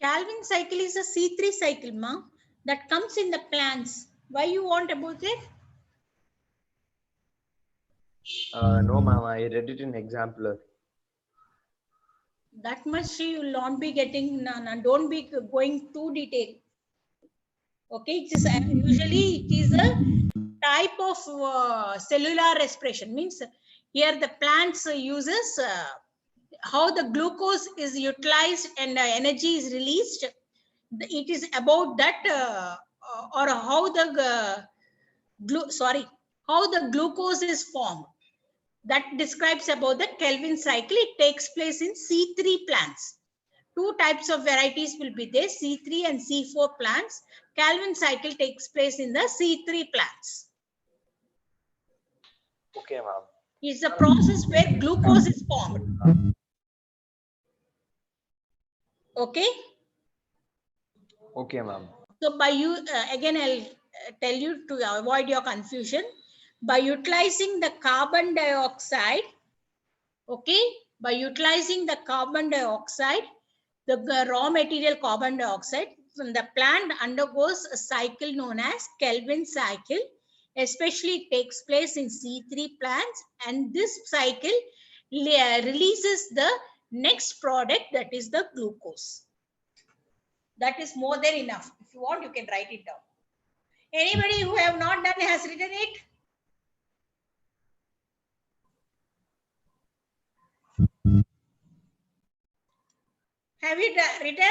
Calvin cycle is a C3 cycle, ma. that comes in the plants. Why you want about it? No, ma'am. I read it in Exemplar. That much you will not be getting. No, don't be going too detailed. Okay, it is usually it is a type of cellular respiration. Means here the plants uses how the glucose is utilized and energy is released. It is about that or how the how the glucose is formed. That describes about the Kelvin cycle. It takes place in C3 plants. Two types of varieties will be there, C3 and C4 plants. Kelvin cycle takes place in the C3 plants. Okay, ma'am. It's a process where glucose is formed. Okay. Okay, ma'am. So by again, I'll tell you to avoid your confusion. By utilizing the carbon dioxide, okay, by utilizing the carbon dioxide, the raw material carbon dioxide, the plant undergoes a cycle known as Kelvin cycle. Especially it takes place in C3 plants, and this cycle releases the next product, that is the glucose. That is more than enough. If you want, you can write it down. Anybody who have not done has written it? Have you written?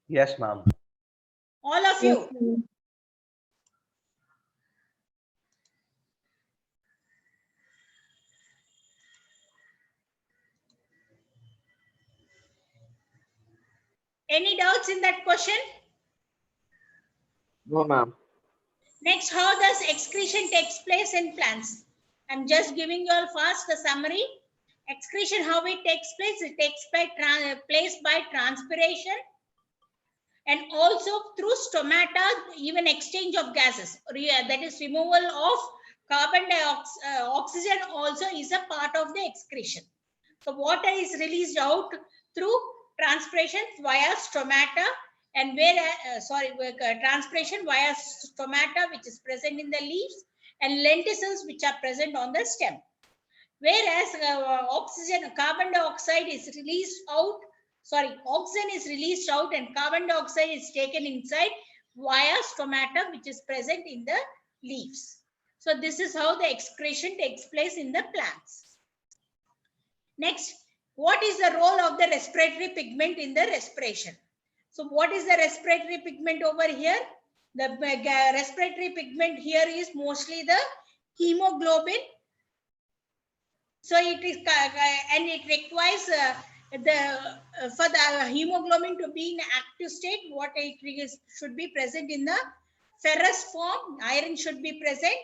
Yes, ma'am. All of you? Any doubts in that question? No, ma'am. Next, how does excretion takes place in plants? I'm just giving you all fast the summary. Excretion, how it takes place? It takes place by transpiration and also through stomata, even exchange of gases. That is removal of carbon dioxide. Oxygen also is a part of the excretion. So water is released out through transpiration via stomata, and transpiration via stomata, which is present in the leaves, and lenticels, which are present on the stem. Whereas carbon dioxide is released out, oxygen is released out and carbon dioxide is taken inside via stomata, which is present in the leaves. So this is how the excretion takes place in the plants. Next, what is the role of the respiratory pigment in the respiration? So what is the respiratory pigment over here? The respiratory pigment here is mostly the hemoglobin. So it is, and it requires for the hemoglobin to be in active state, what it should be present in the ferrous form. Iron should be present.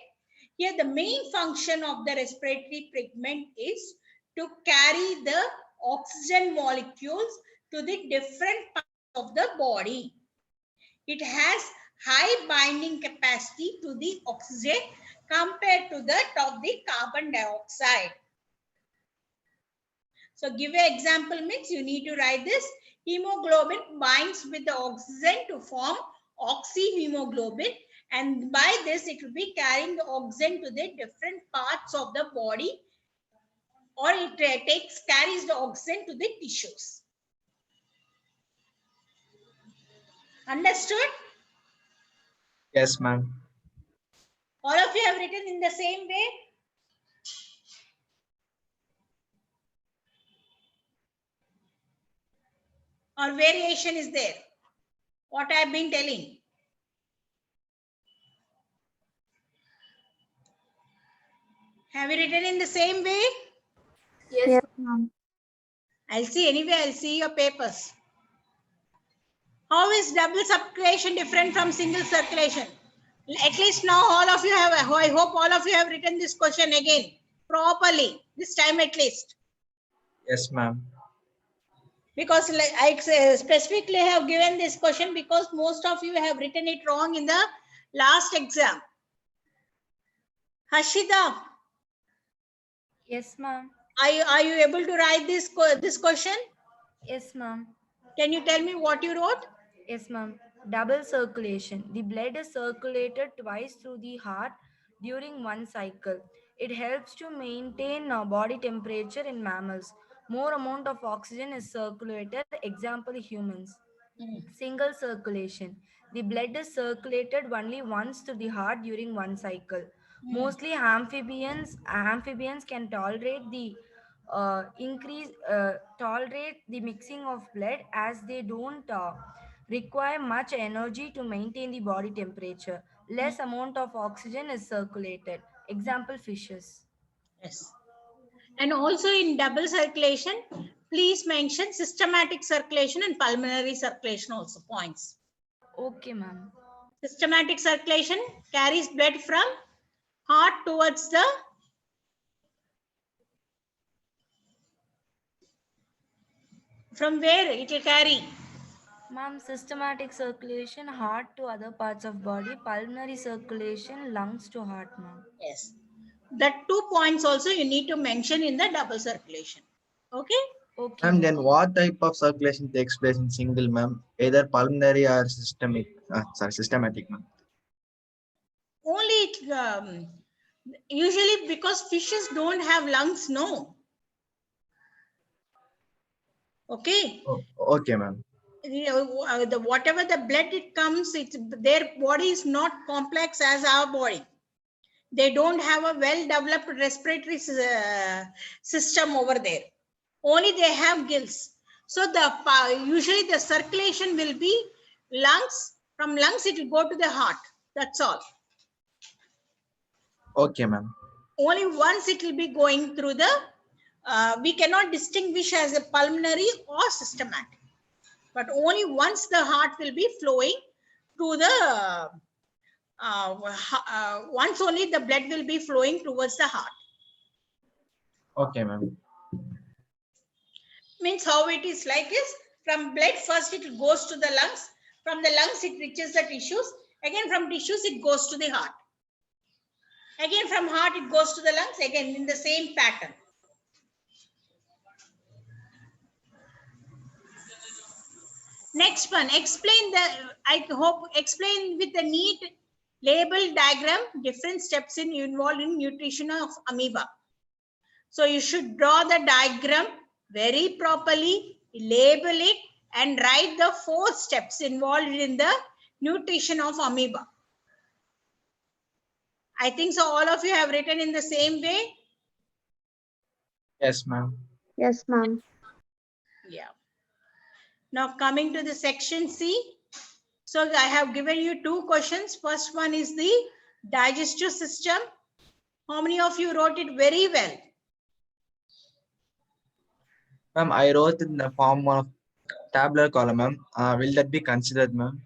Here the main function of the respiratory pigment is to carry the oxygen molecules to the different parts of the body. It has high binding capacity to the oxygen compared to that of the carbon dioxide. So give an example means you need to write this. Hemoglobin binds with the oxygen to form oxyhemoglobin, and by this it will be carrying the oxygen to the different parts of the body, or it carries the oxygen to the tissues. Understood? Yes, ma'am. All of you have written in the same way? Or variation is there? What I have been telling? Have you written in the same way? Yes. ma'am. I'll see anyway, I'll see your papers. How is double circulation different from single circulation? At least now all of you have, I hope all of you have written this question again properly, this time at least. Yes, ma'am. Because I specifically have given this question because most of you have written it wrong in the last exam. Hashida. Yes, ma'am. Are you able to write this question? Yes, ma'am. Can you tell me what you wrote? Yes, ma'am. Double circulation. The blood is circulated twice through the heart during one cycle. It helps to maintain body temperature in mammals. More amount of oxygen is circulated, example humans. Single circulation. The blood is circulated only once to the heart during one cycle. Mostly amphibians can tolerate the mixing of blood as they don't require much energy to maintain the body temperature. Less amount of oxygen is circulated. Example fishes. Yes. And also in double circulation, please mention systematic circulation and pulmonary circulation also points. Okay, ma'am. Systematic circulation carries blood from heart towards the from where it will carry. Ma'am, systematic circulation, heart to other parts of body, pulmonary circulation, lungs to heart, ma'am. Yes. That 2 points also you need to mention in the double circulation. Okay? Okay. And then what type of circulation takes place in single, ma'am? Either pulmonary or systematic, ma'am. Only usually because fishes don't have lungs, no. Okay. Oh, okay, ma'am. Whatever the blood it comes, their body is not complex as our body. They don't have a well-developed respiratory system over there. Only they have gills. So usually the circulation will be lungs. From lungs it will go to the heart. That's all. Okay, ma'am. Only once it will be going through the, we cannot distinguish as a pulmonary or systematic. But only once the heart will be flowing to the, once only the blood will be flowing towards the heart. Okay, ma'am. Means how it is like is, from blood first it goes to the lungs. From the lungs it reaches the tissues. Again from tissues it goes to the heart. Again from heart it goes to the lungs. Again in the same pattern. Next one, explain with the neat label diagram different steps involved in nutrition of amoeba. So you should draw the diagram very properly, label it and write the 4 steps involved in the nutrition of amoeba. I think so all of you have written in the same way. Yes, ma'am. Yes, ma'am. Yeah. Now coming to the section C. So I have given you 2 questions. First one is the digestive system. How many of you wrote it very well? Ma'am, I wrote in the form of tabular column, ma'am. Will that be considered, ma'am?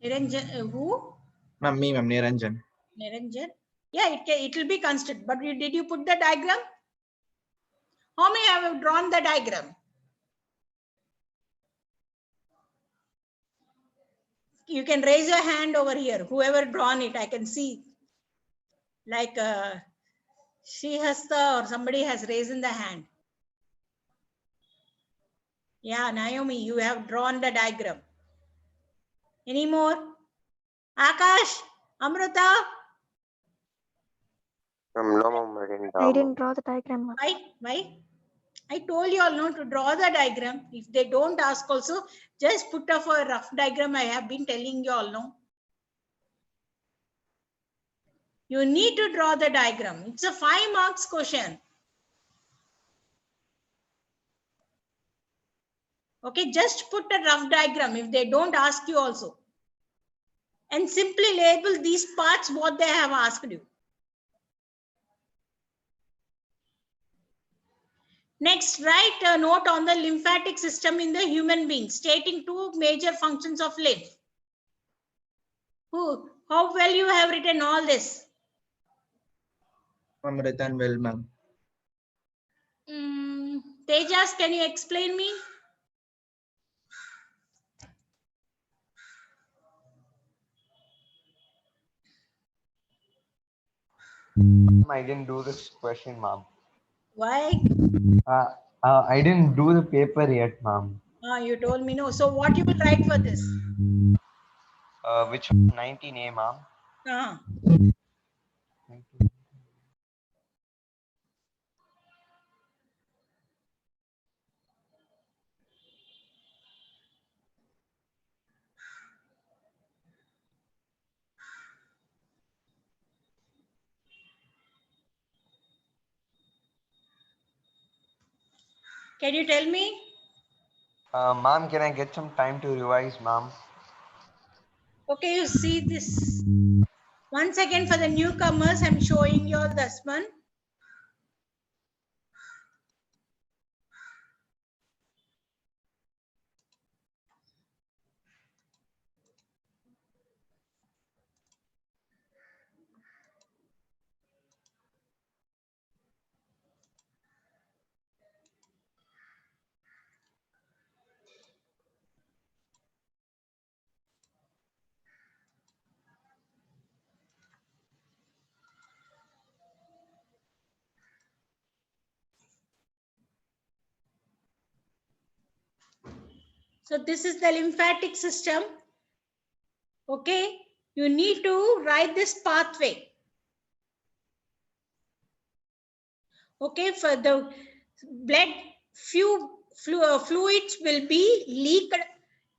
Niranjan, who? Ma'am, me, ma'am, Niranjan. Niranjan. Yeah, it will be considered. But did you put the diagram? How many have drawn the diagram? You can raise your hand over here. Whoever drawn it, I can see. Like Shrihasta or somebody has raised in the hand. Yeah, Naomi, you have drawn the diagram. Any more? Akash, Amrita? No, ma'am, I didn't draw. I didn't draw the diagram, ma'am. Why? I told you all not to draw the diagram. If they don't ask also, just put up a rough diagram. I have been telling you all, no? You need to draw the diagram. It's a 5 marks question. Okay, just put a rough diagram if they don't ask you also. And simply label these parts what they have asked you. Next, write a note on the lymphatic system in the human being, stating 2 major functions of lymph. How well you have written all this? Ma'am, written well, ma'am. Tejas, can you explain me? I didn't do this question, ma'am. Why? I didn't do the paper yet, ma'am. You told me no. So what you will write for this? Which 19A, ma'am? Uh, can you tell me? Ma'am, can I get some time to revise, ma'am? Okay, you see this. Once again for the newcomers, I'm showing you all this one. So this is the lymphatic system. Okay, you need to write this pathway. Okay, for the blood, fluids will be leaked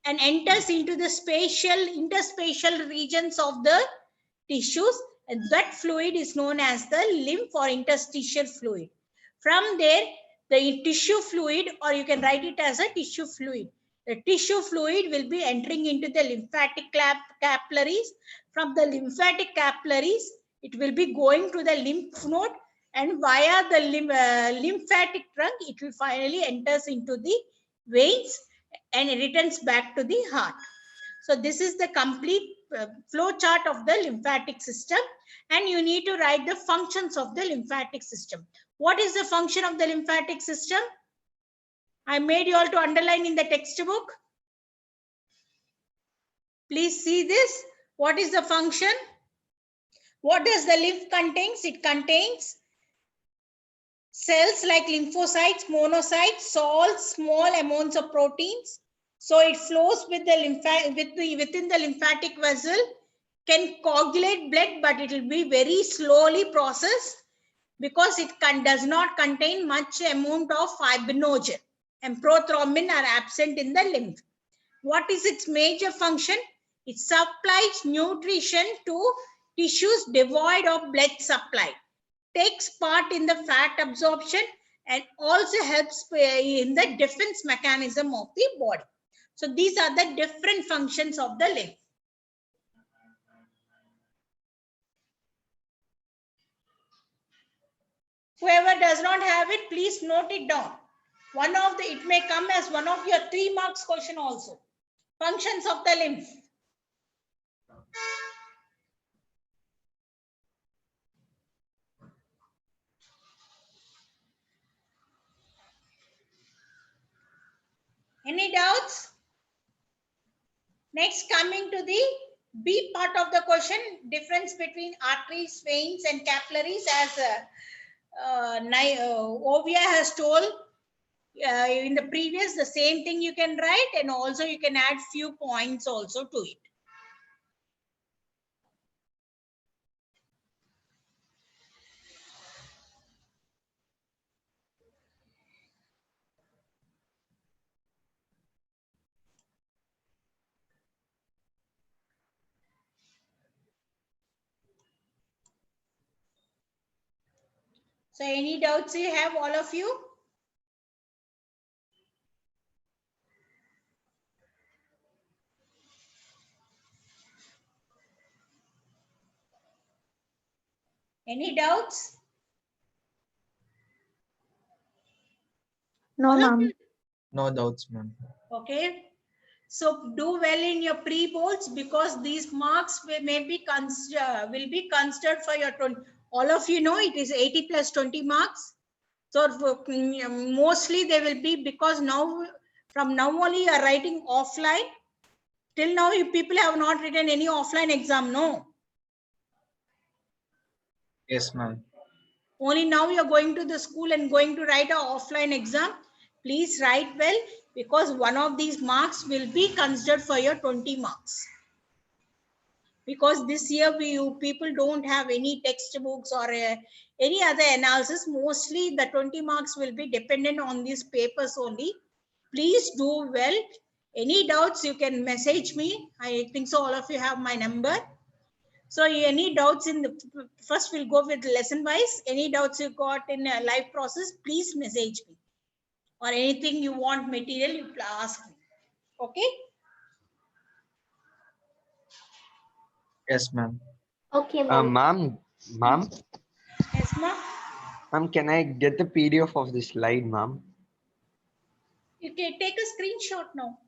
and enters into the interspatial regions of the tissues, and that fluid is known as the lymph or interstitial fluid. From there, the tissue fluid, or you can write it as a tissue fluid. The tissue fluid will be entering into the lymphatic capillaries. From the lymphatic capillaries, it will be going to the lymph node, and via the lymphatic trunk, it will finally enters into the veins and it returns back to the heart. So this is the complete flow chart of the lymphatic system, and you need to write the functions of the lymphatic system. What is the function of the lymphatic system? I made you all to underline in the textbook. Please see this. What is the function? What does the lymph contains? It contains cells like lymphocytes, monocytes, salts, small amounts of proteins. So it flows with the within the lymphatic vessel, can coagulate blood, but it will be very slowly processed because it does not contain much amount of fibrinogen, and prothrombin are absent in the lymph. What is its major function? It supplies nutrition to tissues devoid of blood supply, takes part in the fat absorption, and also helps in the defense mechanism of the body. So these are the different functions of the lymph. Whoever does not have it, please note it down. It may come as one of your 3 marks question also. Functions of the lymph. Any doubts? Next, coming to the B part of the question, difference between arteries, veins, and capillaries, as Ovia has told in the previous, the same thing you can write, and also you can add few points also to it. So any doubts you have, all of you? Any doubts? No, ma'am. No doubts, ma'am. Okay. So do well in your pre-boards, because these marks will be considered for your 20. All of you know it is 80 plus 20 marks. So mostly they will be, because now from now only you are writing offline. Till now you people have not written any offline exam, no? Yes, ma'am. Only now you are going to the school and going to write an offline exam. Please write well. because one of these marks will be considered for your 20 marks. Because this year you people don't have any textbooks or any other analysis. Mostly the 20 marks will be dependent on these papers only. Please do well. Any doubts you can message me. I think so all of you have my number. So any doubts in the first we'll go with lesson wise. Any doubts you got in a live process, please message me. Or anything you want material, you ask me. Okay? Yes, ma'am. Okay, ma'am. Ma'am, Yes, ma'am. ma'am, can I get the PDF of this slide, ma'am? You can take a screenshot now.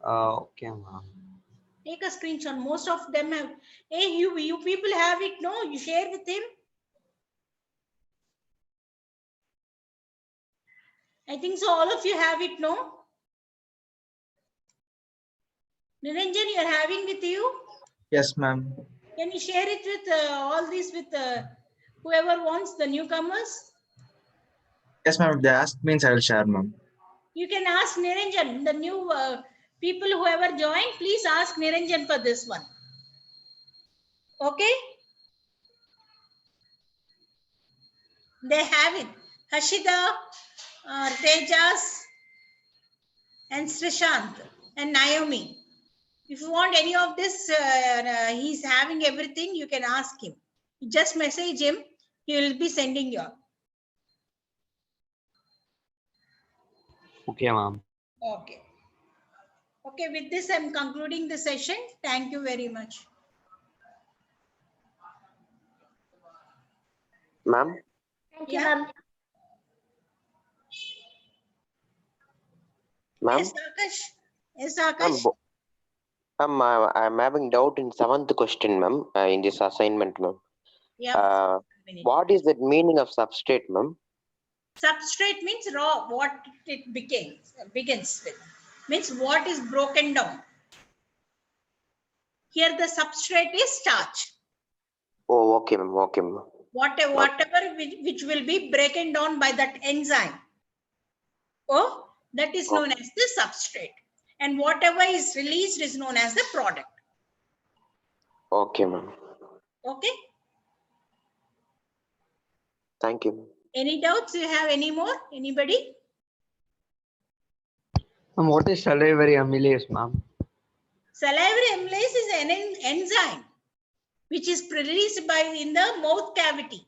Okay, ma'am. Take a screenshot. Most of them have. Hey, you people have it, no? You share with him. I think so. All of you have it, no? Niranjan, you're having with you. Yes, ma'am. Can you share it with all these with whoever wants, the newcomers? Yes, ma'am. If they ask means I will share, ma'am. You can ask Niranjan, the new people whoever joined, please ask Niranjan for this one. Okay? They have it. Hashida, Tejas, and Srishant, and Naomi. If you want any of this, he's having everything, you can ask him. You just message him, he will be sending you. Okay, ma'am. Okay. Okay, with this, I'm concluding the session. Thank you very much. Ma'am, Thank you, Yeah. ma'am. ma'am, Yes, Akash. Yes, ma'am, Akash. I'm having doubt in 7th question, ma'am, in this assignment, ma'am. Yeah. What is the meaning of substrate, ma'am? Substrate means raw, what it begins with. Means what is broken down. Here the substrate is starch. Oh, okay, ma'am. Okay, ma'am. Whatever which will be broken down by that enzyme. Oh, that is known as the substrate. And whatever is released is known as the product. Okay, ma'am. Okay. Thank you. Any doubts? You have any more? Anybody? Ma'am, what is salivary amylase, ma'am? Salivary amylase is an enzyme which is released in the mouth cavity.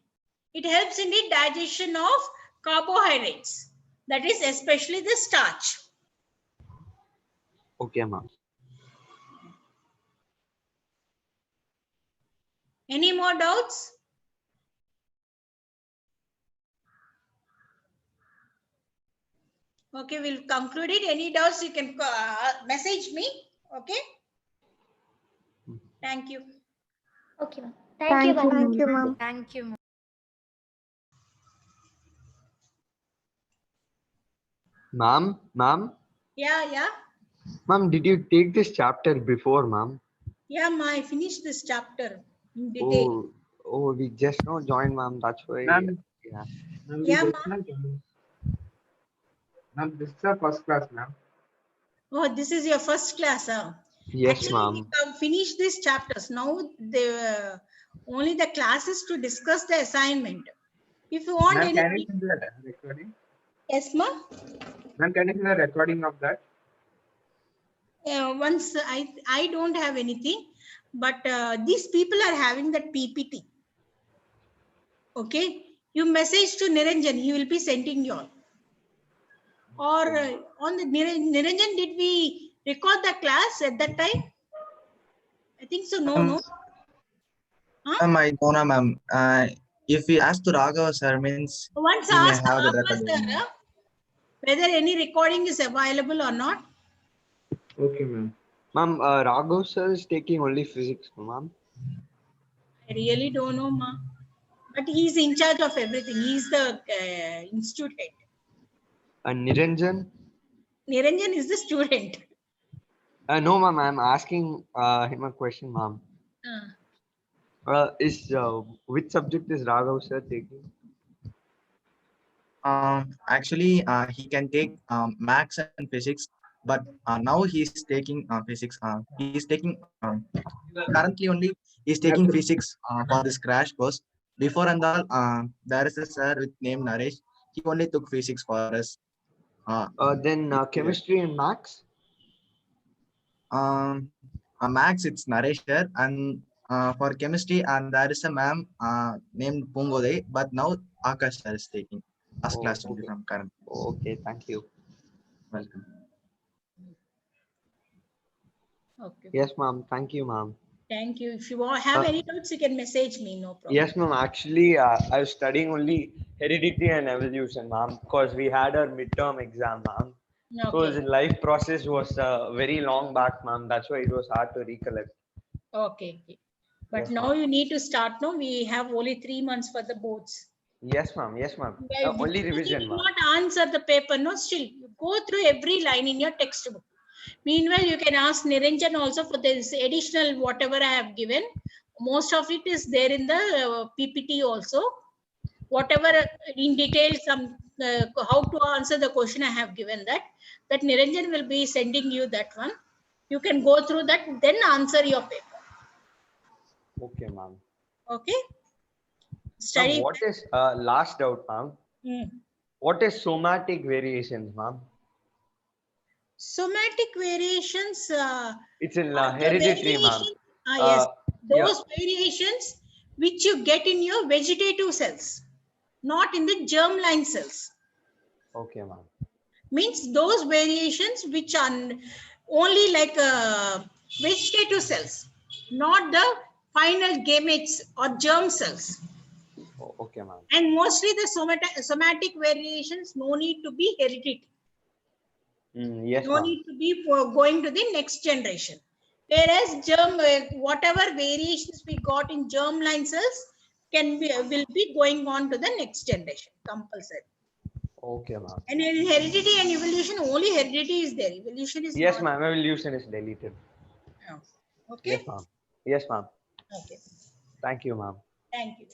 It helps in the digestion of carbohydrates. That is especially the starch. Okay, ma'am. Any more doubts? Okay, we'll conclude it. Any doubts, you can message me. Okay. Thank you. Okay, ma'am. Thank you, ma'am. Thank you, ma'am. Thank you, ma'am. Ma'am, Yeah. ma'am, did you take this chapter before, ma'am? Yeah, I finished this chapter in detail. Oh, we just now joined, ma'am. That's why. Ma'am, Yeah. ma'am, Yeah, ma'am, this is our first class, ma'am. Oh, this is your first class, huh? Yes, Actually, ma'am. we have finished these chapters. Now, only the classes to discuss the assignment. If you want Ma'am, can you any... see the recording? Yes, ma'am. Ma'am, can you see the recording of that? Once I don't have anything, but these people are having that PPT. Okay. You message to Niranjan, he will be sending you all. Or on the Niranjan, did we record the class at that time? I think so. No. Huh? Ma'am, I don't know, ma'am. If we ask to Raghav sir means Once he may ask have the Raghav recording. sir, whether any recording is available or not. Okay, ma'am. Ma'am, Raghav sir is taking only physics, ma'am. I really don't know, ma. But he's in charge of everything. He's the institute head. And Niranjan? Niranjan is the student. No, ma'am. I'm asking him a question, ma'am. Which subject is Raghav sir taking? Actually, he can take maths and physics, but now he's taking physics. He's taking currently only he's taking physics for this crash course. Before and all, there is a sir with name Naresh. He only took physics for us. Then chemistry and maths? Maths it's Naresh sir, and for chemistry, and there is a ma'am named Pungode, but now Akash sir is taking first Oh, class only okay. from current. Okay, thank you. Welcome. Okay. Yes, ma'am. Thank you, ma'am. Thank you. If you have any doubts, you can message me. No problem. Yes, ma'am. Actually, I was studying only heredity and evolution, ma'am, because we had our midterm exam, ma'am. So Okay. the life process was very long back, ma'am. That's why it was hard to recollect. Okay. But Yes, now ma'am. you need to start. No, we have only 3 months for the boards. Yes, ma'am. Yes, ma'am. Well, Only because revision, you ma'am. cannot answer the paper. No, still you go through every line in your textbook. Meanwhile, you can ask Niranjan also for this additional whatever I have given. Most of it is there in the PPT also. Whatever in detail, some how to answer the question I have given that. That Niranjan will be sending you that one. You can go through that, then answer your paper. Okay, ma'am. Okay. Ma'am, Study. what is last doubt, ma'am? What is somatic variations, ma'am? Somatic variations. It's in The hereditary, ma'am. variation, yes, Yeah. those variations which you get in your vegetative cells, not in the germline cells. Okay, ma'am. Means those variations which are only like vegetative cells, not the final gametes or germ cells. Oh, okay, ma'am. And mostly the somatic variations no need to be hereditary. Yes, No ma'am. need to be for going to the next generation. Whereas whatever variations we got in germline cells will be going on to the next generation compulsory. Okay, ma'am. And in heredity and evolution, only heredity is there. Evolution is Yes, not. ma'am. Evolution is deleted. Okay. Yes, ma'am. Yes, ma'am. Okay. Thank you, ma'am. Thank you.